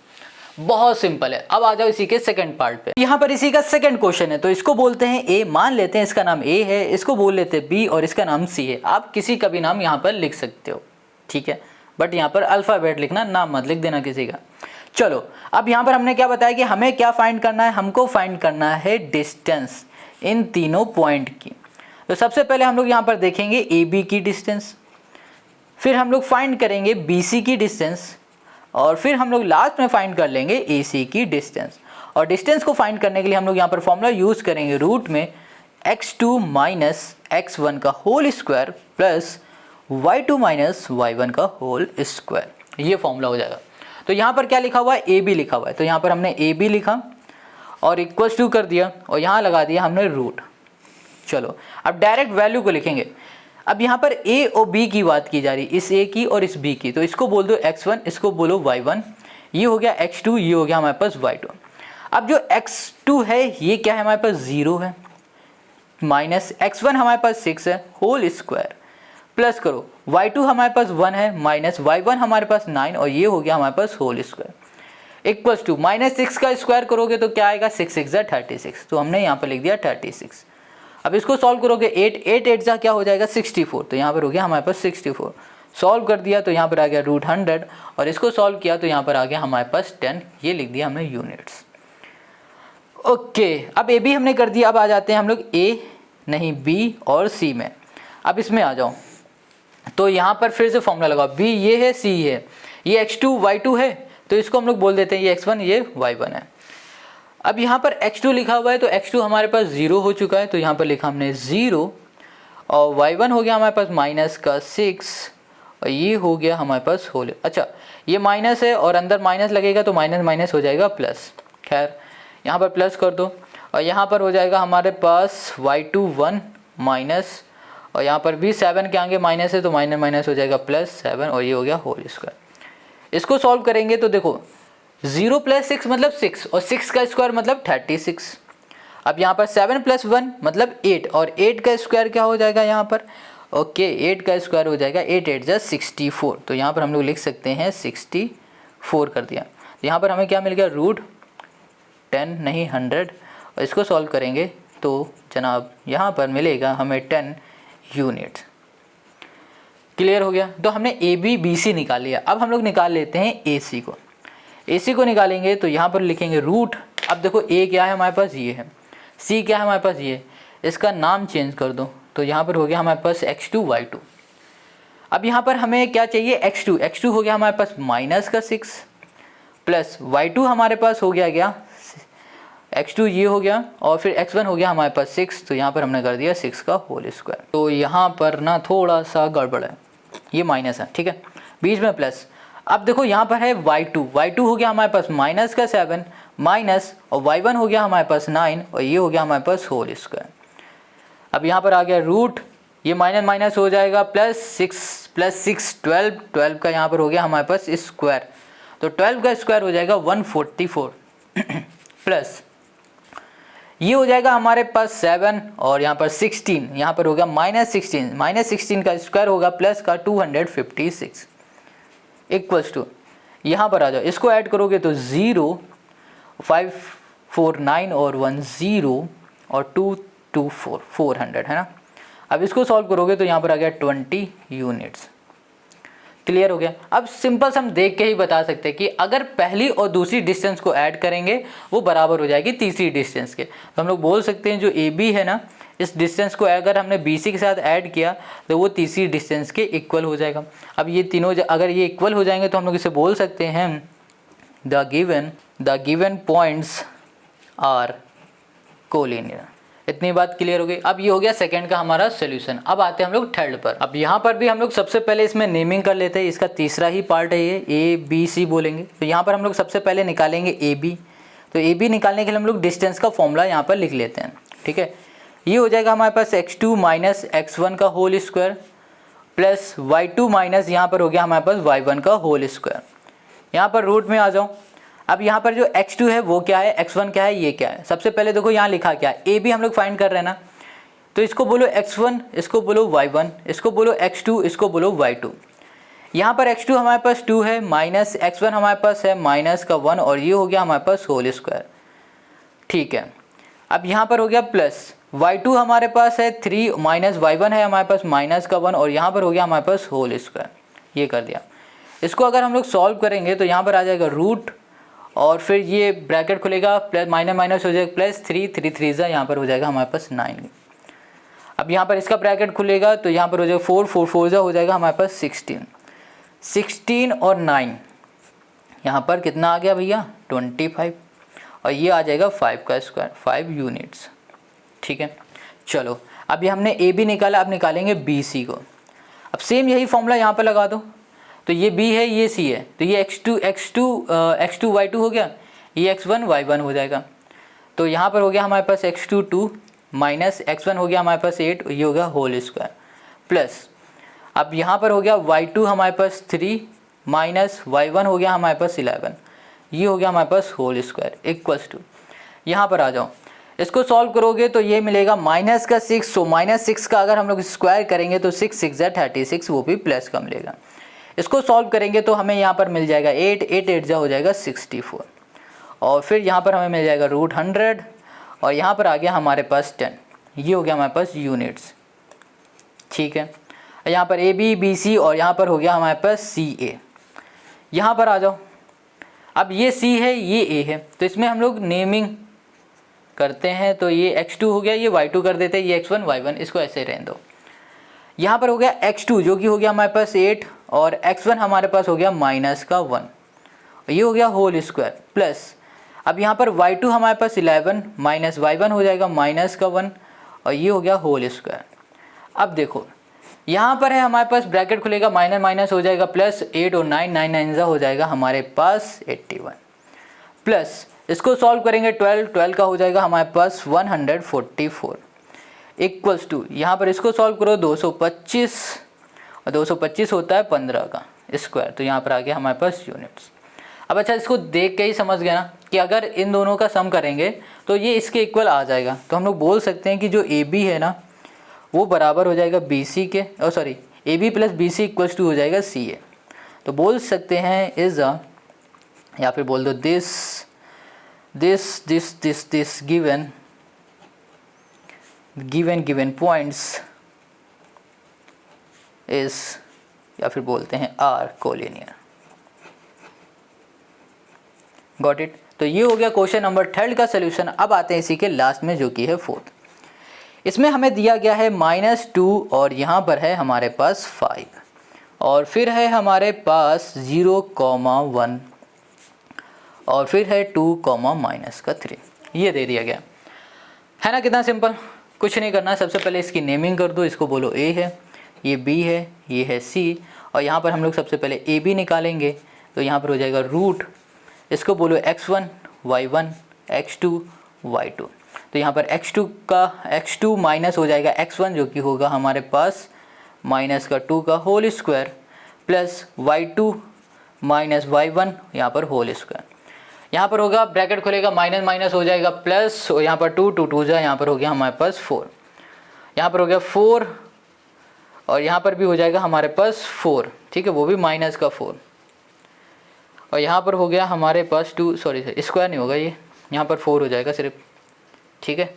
बहुत सिंपल है। अब आ जाओ इसी के सेकंड पार्ट पे। यहाँ पर इसी का सेकंड क्वेश्चन है, तो इसको बोलते हैं ए, मान लेते हैं इसका नाम ए है, इसको बोल लेते हैं बी और इसका नाम सी है। आप किसी का भी नाम यहाँ पर लिख सकते हो, ठीक है, बट यहाँ पर अल्फ़ाबेट लिखना, नाम मत लिख देना किसी का। चलो अब यहाँ पर हमने क्या बताया कि हमें क्या फाइंड करना है, हमको फाइंड करना है डिस्टेंस इन तीनों पॉइंट की। तो सबसे पहले हम लोग यहाँ पर देखेंगे ए बी की डिस्टेंस, फिर हम लोग फाइंड करेंगे बी सी की डिस्टेंस और फिर हम लोग लास्ट में फाइंड कर लेंगे ए सी की डिस्टेंस। और डिस्टेंस को फाइंड करने के लिए हम लोग यहाँ पर फॉर्मूला यूज़ करेंगे रूट में x2 माइनस x1 का whole square plus y2 minus y1 का होल स्क्वायर, ये फॉर्मूला हो जाएगा। तो यहाँ पर क्या लिखा हुआ है, ए बी लिखा हुआ है, तो यहाँ पर हमने ए बी लिखा और इक्वल्स टू कर दिया और यहाँ लगा दिया हमने रूट। चलो अब डायरेक्ट वैल्यू को लिखेंगे। अब यहाँ पर ए और बी की बात की जा रही, इस ए की और इस बी की, तो इसको बोल दो x1, इसको बोलो y1, ये हो गया x2, ये हो गया हमारे पास y2। अब जो x2 है ये क्या है, हमारे पास 0 है, माइनस x1 हमारे पास 6 है होल स्क्वायर, प्लस करो y2 हमारे पास 1 है माइनस y1 हमारे पास 9 और ये हो गया हमारे पास होल स्क्वायर इक्वल्स टू -6 का स्क्वायर करोगे तो क्या आएगा, 6 6 जा 36, तो हमने यहाँ पर लिख दिया 36। अब इसको सॉल्व करोगे 8 8 जा क्या हो जाएगा 64, तो यहाँ पर हो गया हमारे पास 64। सॉल्व कर दिया तो यहाँ पर आ गया √100 और इसको सॉल्व किया तो यहाँ पर आ गया हमारे पास 10, ये लिख दिया हमने यूनिट्स। ओके, अब ए बी हमने कर दिया, अब आ जाते हैं हम लोग ए नहीं बी और सी में। अब इसमें आ जाओ, तो यहाँ पर फिर से फॉर्मूला लगाओ, बी ये है सी है, ये x2 y2 है, तो इसको हम लोग बोल देते हैं ये x1 ये y1 है। अब यहाँ पर x2 लिखा हुआ है तो x2 हमारे पास 0 हो चुका है, तो यहाँ पर लिखा हमने 0 और y1 हो गया हमारे पास -6 और ये हो गया हमारे पास होल। अच्छा ये माइनस है और अंदर माइनस लगेगा तो माइनस माइनस हो जाएगा प्लस, खैर यहाँ पर प्लस कर दो और यहाँ पर हो जाएगा हमारे पास y2 1 माइनस और यहाँ पर भी 7 के आगे माइनस है तो माइनस माइनस हो जाएगा +7 और ये हो गया होल स्क्वायर। इसको सॉल्व करेंगे तो देखो 0 + 6 मतलब 6 और 6 का स्क्वायर मतलब 36। अब यहाँ पर 7 + 1 मतलब 8 और 8 का स्क्वायर क्या हो जाएगा यहाँ पर, ओके 8 का स्क्वायर हो जाएगा 8 8 जा 64, तो यहाँ पर हम लोग लिख सकते हैं 64 कर दिया। यहाँ पर हमें क्या मिल गया √10 नहीं 100 और इसको सॉल्व करेंगे तो जनाब यहाँ पर मिलेगा हमें 10 यूनिट्स। क्लियर हो गया, तो हमने ए बी बी सी निकाल लिया। अब हम लोग निकाल लेते हैं ए सी को। ए सी को निकालेंगे तो यहाँ पर लिखेंगे रूट, अब देखो ए क्या है हमारे पास ये है, सी क्या है हमारे पास ये, इसका नाम चेंज कर दो तो यहाँ पर हो गया हमारे पास x2 y2। अब यहाँ पर हमें क्या चाहिए x2 हो गया हमारे पास -6 प्लस y2 हमारे पास हो गया x2 ये हो गया और फिर x1 हो गया हमारे पास 6, तो यहाँ पर हमने कर दिया 6 का होल स्क्वायर। तो यहाँ पर ना थोड़ा सा गड़बड़ है, ये माइनस है ठीक है, बीच में प्लस। अब देखो यहाँ पर है y2 हो गया हमारे पास -7 माइनस और y1 हो गया हमारे पास 9 और ये हो गया हमारे पास होल स्क्वायर। अब यहाँ पर आ गया ये माइनस माइनस हो जाएगा, प्लस सिक्स 12 का यहाँ पर हो गया हमारे पास स्क्वायर, तो 12 का स्क्वायर हो जाएगा 144 प्लस ये हो जाएगा हमारे पास 7 और यहाँ पर 16, यहाँ पर होगा -16 का स्क्वायर होगा प्लस का 256 इक्वल्स टू, यहाँ पर आ जाओ, इसको ऐड करोगे तो 0 5 4 9 और 1 0 और 2 2 4 400 है ना। अब इसको सॉल्व करोगे तो यहाँ पर आ गया 20 यूनिट्स। क्लियर हो गया। अब सिंपल हम देख के ही बता सकते हैं कि अगर पहली और दूसरी डिस्टेंस को ऐड करेंगे वो बराबर हो जाएगी तीसरी डिस्टेंस के। तो हम लोग बोल सकते हैं जो ए बी है ना, इस डिस्टेंस को अगर हमने बी सी के साथ ऐड किया तो वो तीसरी डिस्टेंस के इक्वल हो जाएगा। अब ये तीनों अगर ये इक्वल हो जाएंगे तो हम लोग इसे बोल सकते हैं the given points are collinear. इतनी बात क्लियर हो गई। अब ये हो गया सेकंड का हमारा सोल्यूशन। अब आते हैं हम लोग थर्ड पर। अब यहाँ पर भी हम लोग सबसे पहले इसमें नेमिंग कर लेते हैं, इसका तीसरा ही पार्ट है ये, ए बी सी बोलेंगे। तो यहाँ पर हम लोग सबसे पहले निकालेंगे ए बी। तो ए बी निकालने के लिए हम लोग डिस्टेंस का फॉर्मूला यहाँ पर लिख लेते हैं, ठीक है। ये हो जाएगा हमारे पास x2 माइनस x1 का whole square plus y2 minus यहाँ पर हो गया हमारे पास y1 का होल स्क्वायर। यहाँ पर रूट में आ जाओ। अब यहाँ पर जो x2 है वो क्या है, x1 क्या है, ये क्या है। सबसे पहले देखो यहाँ लिखा क्या है, ए बी हम लोग फाइंड कर रहे हैं ना, तो इसको बोलो x1, इसको बोलो y1, इसको बोलो x2, इसको बोलो y2। यहाँ पर x2 हमारे पास 2 है, माइनस x1 हमारे पास है माइनस का 1 और ये हो गया हमारे पास होल स्क्वायर, ठीक है। अब यहाँ पर हो गया प्लस y2 हमारे पास है 3 माइनस y1 है हमारे पास माइनस का 1 और यहाँ पर हो गया हमारे पास होल स्क्वायर, ये कर दिया। इसको अगर हम लोग सॉल्व करेंगे तो यहाँ पर आ जाएगा रूट और फिर ये ब्रैकेट खुलेगा, प्लस माइनस माइनस हो जाएगा प्लस 3 3 यहाँ पर हो जाएगा हमारे पास 9। अब यहाँ पर इसका ब्रैकेट खुलेगा तो यहाँ पर हो जाएगा 4 4 4 हो जाएगा हमारे पास 16 और 9 यहाँ पर कितना आ गया भैया 25 और ये आ जाएगा 5 का स्क्वायर 5 यूनिट्स, ठीक है। चलो अब ये हमने ए बी निकाला, अब निकालेंगे बी सी को। अब सेम यही फॉर्मूला यहाँ पर लगा दो। तो ये b है, ये c है, तो ये x2 y2 हो गया, ये x1 y1 हो जाएगा। तो यहाँ पर हो गया हमारे पास x2 2 माइनस x1 हो गया हमारे पास 8, ये हो गया होल स्क्वायर प्लस अब यहाँ पर हो गया y2 हमारे पास 3 माइनस y1 हो गया हमारे पास 11, ये हो गया हमारे पास होल स्क्वायर इक्वल्स टू, यहाँ पर आ जाओ, इसको सॉल्व करोगे तो ये मिलेगा माइनस का 6। सो माइनस 6 का अगर हम लोग स्क्वायर करेंगे तो 6 6 36, वो भी प्लस का मिलेगा। इसको सॉल्व करेंगे तो हमें यहाँ पर मिल जाएगा 8 8 8 जा हो जाएगा 64 और फिर यहाँ पर हमें मिल जाएगा रूट 100 और यहाँ पर आ गया हमारे पास 10, ये हो गया हमारे पास यूनिट्स, ठीक है। यहाँ पर ए बी बी सी और यहाँ पर हो गया हमारे पास सी ए। यहाँ पर आ जाओ, अब ये सी है ये ए है, तो इसमें हम लोग नेमिंग करते हैं। तो ये x2 हो गया, ये y2 कर देते हैं, ये x1 y1, इसको ऐसे रहने दो। यहाँ पर हो गया x2 जो कि हो गया हमारे पास 8 और x1 हमारे पास हो गया माइनस का 1, ये हो गया होल स्क्वायर प्लस अब यहाँ पर y2 हमारे पास 11 माइनस y1 हो जाएगा माइनस का 1 और ये हो गया होल स्क्वायर। अब देखो यहाँ पर है हमारे पास ब्रैकेट खुलेगा, माइनस माइनस हो जाएगा प्लस 8 और 9 9 9 हो जाएगा हमारे पास 81 प्लस इसको सॉल्व करेंगे 12 का हो जाएगा हमारे पास 144 इक्वल्स टू, यहाँ पर इसको सॉल्व करो 225 और 225 होता है 15 का स्क्वायर, तो यहाँ पर आ गया हमारे पास यूनिट्स। अब अच्छा इसको देख के ही समझ गया ना कि अगर इन दोनों का सम करेंगे तो ये इसके इक्वल आ जाएगा। तो हम लोग बोल सकते हैं कि जो ए बी है ना वो बराबर हो जाएगा बी सी के, और sorry A B plus B C equals to हो जाएगा सी ए। तो बोल सकते हैं इज अ, या फिर बोल दो दिस given points is, या फिर बोलते हैं आर कोलिनियर। Got it. तो ये हो गया क्वेश्चन नंबर 3 का सोल्यूशन। अब आते हैं इसी के लास्ट में जो कि है 4th। इसमें हमें दिया गया है -2 और यहाँ पर है हमारे पास 5 और फिर है हमारे पास 0,1 और फिर है 2, माइनस का 3, ये दे दिया गया है ना। कितना सिंपल, कुछ नहीं करना। सबसे पहले इसकी नेमिंग कर दो, इसको बोलो ए है, ये बी है, ये है सी और यहाँ पर हम लोग सबसे पहले ए बी निकालेंगे। तो यहाँ पर हो जाएगा रूट, इसको बोलो x1 y1 x2 y2। तो यहाँ पर x2 माइनस हो जाएगा x1 जो कि होगा हमारे पास माइनस का 2 का whole square plus y2 minus y1 यहाँ पर होल स्क्वायर। यहाँ पर होगा ब्रैकेट खुलेगा, माइनस माइनस हो जाएगा प्लस, और यहाँ पर 2 जा, यहाँ पर हो गया हमारे पास 4, यहाँ पर हो गया 4 और यहाँ पर भी हो जाएगा हमारे पास 4, ठीक है, वो भी माइनस का 4, और यहाँ पर हो गया हमारे पास 2, सॉरी स्क्वायर नहीं होगा ये, यहाँ पर 4 हो जाएगा सिर्फ, ठीक है,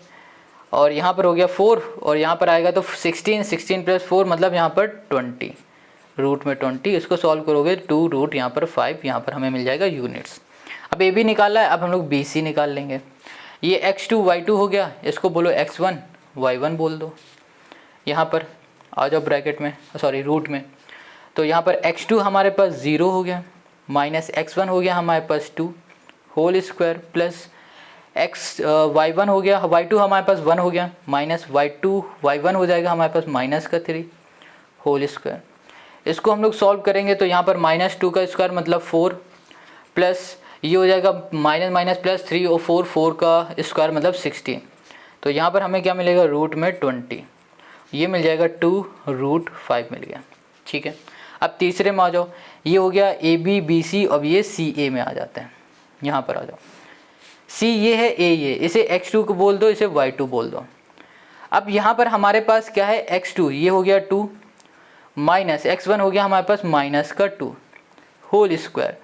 और यहाँ पर हो गया 4 और यहाँ पर आएगा तो 16 प्लस 4 मतलब यहाँ पर 20, रूट में 20, इसको सॉल्व करोगे 2 रूट यहाँ पर 5, यहाँ पर हमें मिल जाएगा यूनिट्स। अब ए बी निकालना है, अब हम लोग बी सी निकाल लेंगे। ये x2 y2 हो गया, इसको बोलो x1 y1 बोल दो, यहाँ पर आ जाओ ब्रैकेट में, सॉरी रूट में, तो यहाँ पर x2 हमारे पास 0 हो गया माइनस x1 हो गया हमारे पास 2 होल स्क्वायर प्लस y1 हो गया, y2 हमारे पास 1 हो गया माइनस y1 हो जाएगा हमारे पास माइनस का 3 होल स्क्वायर। इसको हम लोग सॉल्व करेंगे तो यहाँ पर -2 का स्क्वायर मतलब 4 प्लस ये हो जाएगा माइनस माइनस प्लस 3 और 4 का स्क्वायर मतलब 16, तो यहाँ पर हमें क्या मिलेगा रूट में 20, ये मिल जाएगा 2 रूट 5 मिल गया, ठीक है। अब तीसरे में आ जाओ, ये हो गया ए बी बी सी, अब ये सी ए में आ जाते हैं, यहाँ पर आ जाओ, सी ये है, ए ये, इसे x2 को बोल दो, इसे y2 बोल दो। अब यहाँ पर हमारे पास क्या है x2, ये हो गया 2 माइनस x1 हो गया हमारे पास माइनस का 2 होल स्क्वायर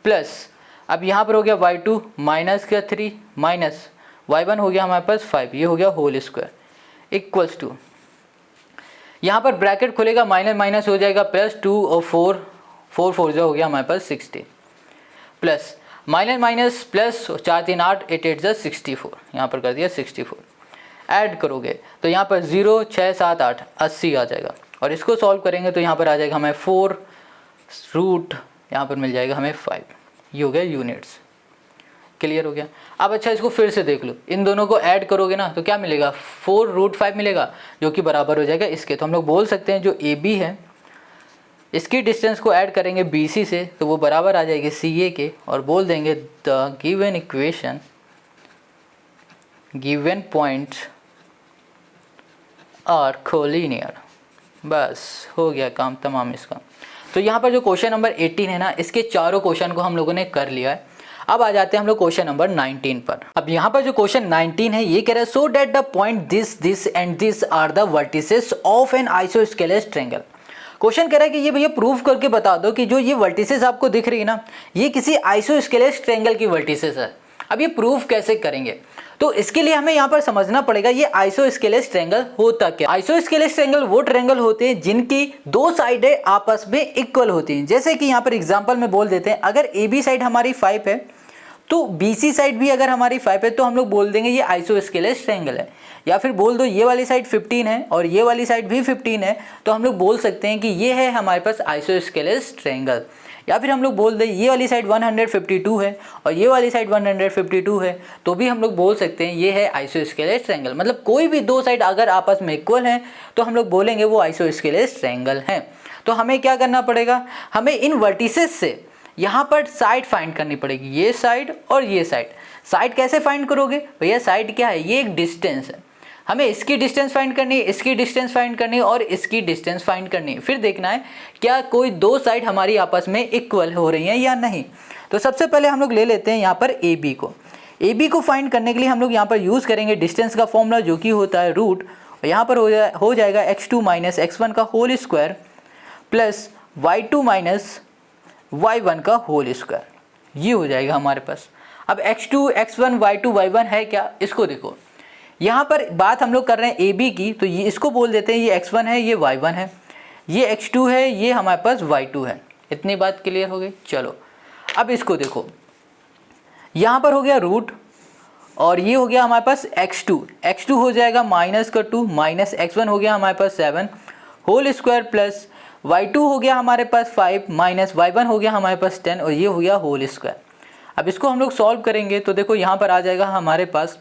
प्लस, अब यहाँ पर हो गया y2 माइनस का 3 माइनस y1 हो गया हमारे पास 5, ये हो गया होल स्क्वायर इक्वल्स टू, यहाँ पर ब्रैकेट खुलेगा, माइनस माइनस हो जाएगा प्लस 2 और 4 जो हो गया हमारे पास 60 प्लस माइनस माइनस प्लस 4 3 8 8 8 जा 64, यहाँ पर कर दिया 64, ऐड करोगे तो यहाँ पर 0 6 7 8 80 आ जाएगा, और इसको सॉल्व करेंगे तो यहाँ पर आ जाएगा हमें 4 रूट, यहाँ पर मिल जाएगा हमें 5, ये हो गया यूनिट्स। क्लियर हो गया। अब अच्छा इसको फिर से देख लो, इन दोनों को ऐड करोगे ना तो क्या मिलेगा 4 रूट 5 मिलेगा, जो कि बराबर हो जाएगा इसके। तो हम लोग बोल सकते हैं जो ए बी है इसकी डिस्टेंस को ऐड करेंगे बी सी से तो वो बराबर आ जाएगी सी ए के, और बोल देंगे the given equation given points are collinear. बस हो गया काम तमाम इसका। तो यहाँ पर जो क्वेश्चन नंबर 18 है ना, इसके चारों क्वेश्चन को हम लोगों ने कर लिया है। अब आ जाते हैं हम लोग क्वेश्चन नंबर 19 पर। अब यहाँ पर जो क्वेश्चन 19 है ये कह रहा है so that the point this and this are the vertices of an isosceles triangle. Question कह रहा है कि ये भैया प्रूफ करके बता दो कि जो ये वर्टिसेस आपको दिख रही है ना, ये किसी आइसोस्केलेस ट्रायंगल की वर्टिसेस है। अब ये प्रूफ कैसे करेंगे, तो इसके लिए हमें यहाँ पर समझना पड़ेगा ये आइसोस्केलेस ट्रायंगल होता क्या। आइसोस्केलेस ट्रायंगल वो ट्रायंगल होते हैं जिनकी दो साइडें आपस में इक्वल होती हैं। जैसे कि यहाँ पर एग्जांपल में बोल देते हैं, अगर ए बी साइड हमारी 5 है तो बी सी साइड भी अगर हमारी 5 है तो हम लोग बोल देंगे ये आइसोस्केलेस ट्रायंगल है। या फिर बोल दो ये वाली साइड 15 है और ये वाली साइड भी 15 है तो हम लोग बोल सकते हैं कि ये है हमारे पास आइसोस्केलेस ट्रायंगल। या फिर हम लोग बोल दें ये वाली साइड 152 है और ये वाली साइड 152 है तो भी हम लोग बोल सकते हैं ये है आइसोस्केलेस ट्रायंगल। मतलब कोई भी दो साइड अगर आपस में इक्वल हैं तो हम लोग बोलेंगे वो आइसोस्केलेस ट्रायंगल है। तो हमें क्या करना पड़ेगा, हमें इन वर्टिसेस से यहाँ पर साइड फाइंड करनी पड़ेगी, ये साइड और ये साइड। साइड कैसे फाइंड करोगे भैया, साइड क्या है, ये एक डिस्टेंस है, हमें इसकी डिस्टेंस फाइंड करनी है, इसकी डिस्टेंस फाइंड करनी है और इसकी डिस्टेंस फाइंड करनी है। फिर देखना है क्या कोई दो साइड हमारी आपस में इक्वल हो रही हैं या नहीं। तो सबसे पहले हम लोग ले लेते हैं यहाँ पर ए बी को। ए बी को फाइंड करने के लिए हम लोग यहाँ पर यूज़ करेंगे डिस्टेंस का फॉर्मूला जो कि होता है रूट, और यहाँ पर हो जाएगा x2 माइनस x1 का whole square plus y2 minus y1 का होल स्क्वायर, ये हो जाएगा हमारे पास। अब x2 x1 y2 y1 है क्या, इसको देखो, यहाँ पर बात हम लोग कर रहे हैं ए बी की, तो ये इसको बोल देते हैं ये x1 है ये y1 है, ये x2 है ये हमारे पास y2 है। इतनी बात क्लियर हो गई। चलो अब इसको देखो, यहाँ पर हो गया रूट और ये हो गया हमारे पास x2 हो जाएगा माइनस का 2 माइनस x1 हो गया हमारे पास 7 होल स्क्वायर प्लस y2 हो गया हमारे पास 5 माइनस y1 हो गया हमारे पास 10 और ये हो गया होल स्क्वायर। अब इसको हम लोग सॉल्व करेंगे तो देखो यहाँ पर आ जाएगा हमारे पास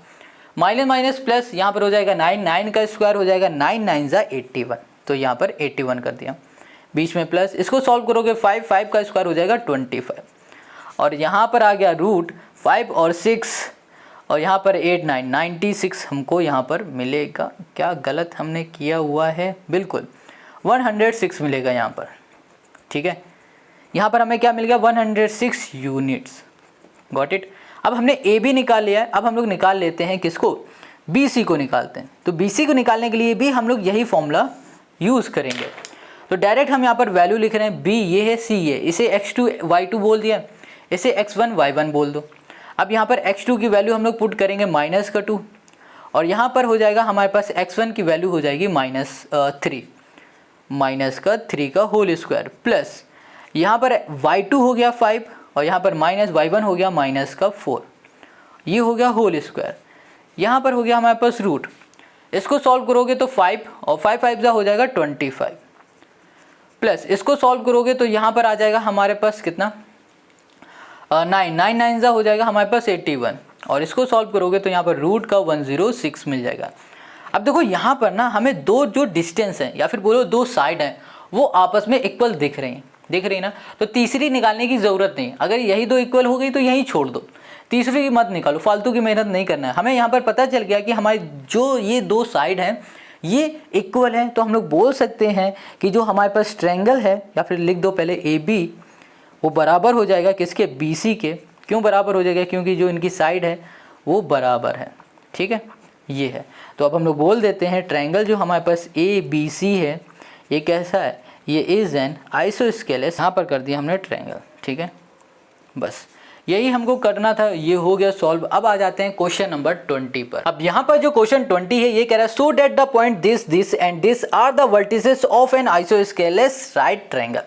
माइनस माइनस प्लस, यहाँ पर हो जाएगा 9 का स्क्वायर हो जाएगा 9 9 जा 81, तो यहाँ पर 81 कर दिया, बीच में प्लस, इसको सॉल्व करोगे 5 का स्क्वायर हो जाएगा 25 और यहाँ पर आ गया रूट 5 और 6 और यहाँ पर 8 9 96 हमको यहाँ पर मिलेगा। क्या गलत हमने किया हुआ है? बिल्कुल 106 मिलेगा यहाँ पर, ठीक है। यहाँ पर हमें क्या मिल गया? 106 यूनिट्स। Got it. अब हमने ए बी निकाल लिया है, अब हम लोग निकाल लेते हैं किसको? बी सी को निकालते हैं। तो बी सी को निकालने के लिए भी हम लोग यही फॉर्मूला यूज़ करेंगे। तो डायरेक्ट हम यहाँ पर वैल्यू लिख रहे हैं, बी ये है, सी ये, इसे x2 y2 बोल दिया, इसे x1 y1 बोल दो। अब यहाँ पर x2 की वैल्यू हम लोग पुट करेंगे -2 और यहाँ पर हो जाएगा हमारे पास x1 की वैल्यू हो जाएगी -3 का होल स्क्वायर प्लस यहाँ पर y2 हो गया 5 और यहाँ पर -y1 हो गया -4, ये हो गया होल स्क्वायर। यहाँ पर हो गया हमारे पास रूट। इसको सॉल्व करोगे तो 5 और 5 5 हो जाएगा 25 प्लस इसको सॉल्व करोगे तो यहाँ पर आ जाएगा हमारे पास कितना? 9 9 9 हो जाएगा हमारे पास 81 और इसको सॉल्व करोगे तो यहाँ पर रूट का 106 मिल जाएगा। अब देखो यहाँ पर ना हमें दो जो डिस्टेंस है या फिर बोलो दो साइड हैं वो आपस में इक्वल दिख रही है ना, तो तीसरी निकालने की ज़रूरत नहीं। अगर यही दो इक्वल हो गई तो यही छोड़ दो, तीसरी मत निकालो, फालतू की मेहनत नहीं करना है। हमें यहाँ पर पता चल गया कि हमारी जो ये दो साइड हैं ये इक्वल है, तो हम लोग बोल सकते हैं कि जो हमारे पास ट्रायंगल है, या फिर लिख दो पहले ए बी, वो बराबर हो जाएगा किसके? बी सी के। क्यों बराबर हो जाएगा? क्योंकि जो इनकी साइड है वो बराबर है, ठीक है, ये है। तो अब हम लोग बोल देते हैं ट्रायंगल जो हमारे पास ए बी सी है ये कैसा है? ये इज़ एन आइसोस्केलेस। यहाँ पर कर दिया हमने ट्रायंगल, ठीक है। बस यही हमको करना था, ये हो गया सॉल्व। अब आ जाते हैं क्वेश्चन नंबर 20 पर। अब यहाँ पर जो क्वेश्चन 20 है ये कह रहा है so that the point this and this are the vertices of an isosceles right triangle.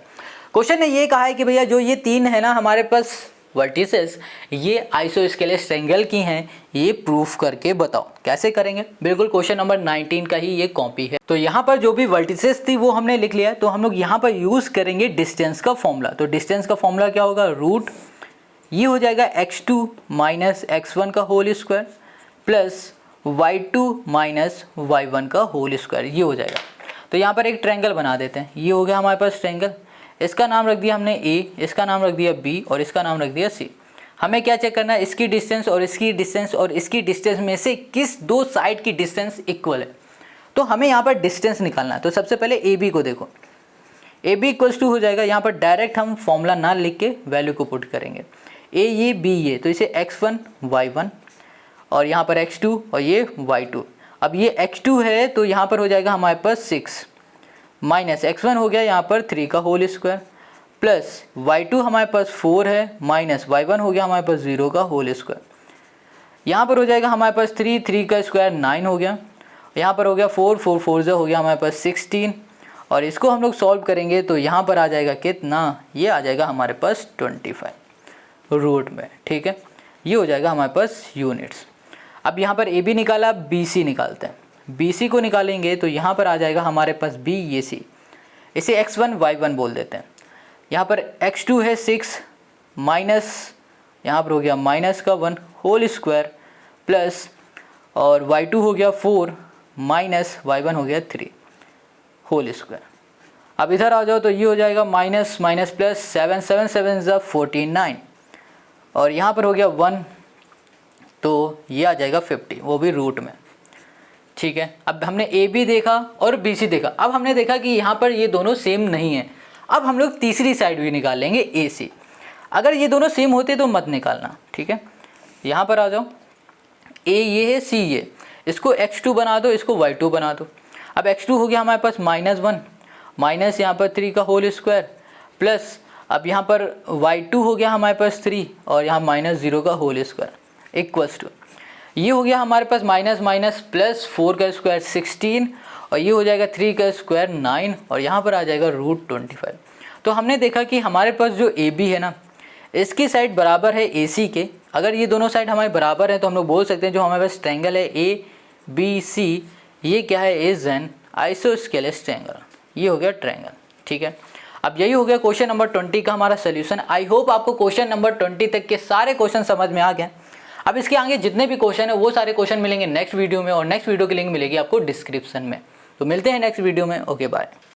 Question ने ये कहा है कि भैया जो ये तीन है ना हमारे पास वर्टिसेस, ये आइसोस्केलेस ट्रायंगल की हैं, ये प्रूफ करके बताओ। कैसे करेंगे? बिल्कुल क्वेश्चन नंबर 19 का ही ये कॉपी है। तो यहाँ पर जो भी वर्टिसेस थी वो हमने लिख लिया है, तो हम लोग यहाँ पर यूज़ करेंगे डिस्टेंस का फॉर्मूला। तो डिस्टेंस का फॉर्मूला क्या होगा? रूट, ये हो जाएगा x2 माइनस x1 का whole square plus y2 minus y1 का होल स्क्वायर, ये हो जाएगा। तो यहाँ पर एक ट्रायंगल बना देते हैं। ये हो गया हमारे पास ट्रायंगल, इसका नाम रख दिया हमने a, इसका नाम रख दिया b और इसका नाम रख दिया c। हमें क्या चेक करना है? इसकी डिस्टेंस और इसकी डिस्टेंस और इसकी डिस्टेंस में से किस दो साइड की डिस्टेंस इक्वल है। तो हमें यहाँ पर डिस्टेंस निकालना है। तो सबसे पहले ए बी को देखो, ए बी इक्वल्स टू हो जाएगा, यहाँ पर डायरेक्ट हम फॉर्मूला ना लिख के वैल्यू को पुट करेंगे। ए ये बी ये, तो इसे x1 y1 और यहाँ पर x2 और ये y2। अब ये x2 है तो यहाँ पर हो जाएगा हमारे पास 6 माइनस x1 हो गया यहाँ पर 3 का होल स्क्वायर प्लस y2 हमारे पास 4 है माइनस y1 हो गया हमारे पास 0 का होल स्क्वायर। यहाँ पर हो जाएगा हमारे पास 3 का स्क्वायर 9 हो गया, यहाँ पर हो गया 4 4 हो गया हमारे पास 16 और इसको हम लोग सॉल्व करेंगे तो यहाँ पर आ जाएगा कितना? ये आ जाएगा हमारे पास 25 रूट में, ठीक है। ये हो जाएगा हमारे पास यूनिट्स। अब यहाँ पर ए बी निकाला, बी सी निकालते हैं। बी सी को निकालेंगे तो यहाँ पर आ जाएगा हमारे पास बी ये सी, इसे x1 y1 बोल देते हैं। यहाँ पर x2 है 6 माइनस यहाँ पर हो गया माइनस का 1 होल स्क्वायर प्लस और y2 हो गया 4 माइनस y1 हो गया 3 होल स्क्वायर। अब इधर आ जाओ तो ये हो जाएगा माइनस माइनस प्लस 7 7 7 49 और यहाँ पर हो गया 1 तो ये आ जाएगा 50, वो भी रूट में, ठीक है। अब हमने ए बी देखा और बी सी देखा। अब हमने देखा कि यहाँ पर ये दोनों सेम नहीं है। अब हम लोग तीसरी साइड भी निकाल लेंगे ए सी। अगर ये दोनों सेम होते तो मत निकालना, ठीक है। यहाँ पर आ जाओ, ए ये है सी ये, इसको x2 बना दो, इसको y2 बना दो। अब x2 हो गया हमारे पास -1 माइनस यहाँ पर 3 का होल स्क्वायर प्लस अब यहाँ पर y2 हो गया हमारे पास 3 और यहाँ -0 का होल स्क्वायर इक्वल्स टू, ये हो गया हमारे पास माइनस माइनस प्लस 4 का स्क्वायर 16 और ये हो जाएगा 3 का स्क्वायर 9 और यहाँ पर आ जाएगा रूट 25। तो हमने देखा कि हमारे पास जो ए बी है ना, इसकी साइड बराबर है ए सी के। अगर ये दोनों साइड हमारे बराबर है तो हम लोग बोल सकते हैं जो हमारे पास ट्रायंगल है ए बी सी, ये क्या है? Is an isosceles triangle. ये हो गया ट्रायंगल, ठीक है। अब यही हो गया क्वेश्चन नंबर 20 का हमारा सोल्यूशन। आई होप आपको क्वेश्चन नंबर 20 तक के सारे क्वेश्चन समझ में आ गए। अब इसके आगे जितने भी क्वेश्चन है वो सारे क्वेश्चन मिलेंगे नेक्स्ट वीडियो में और नेक्स्ट वीडियो की लिंक मिलेगी आपको डिस्क्रिप्शन में। तो मिलते हैं नेक्स्ट वीडियो में। Okay bye.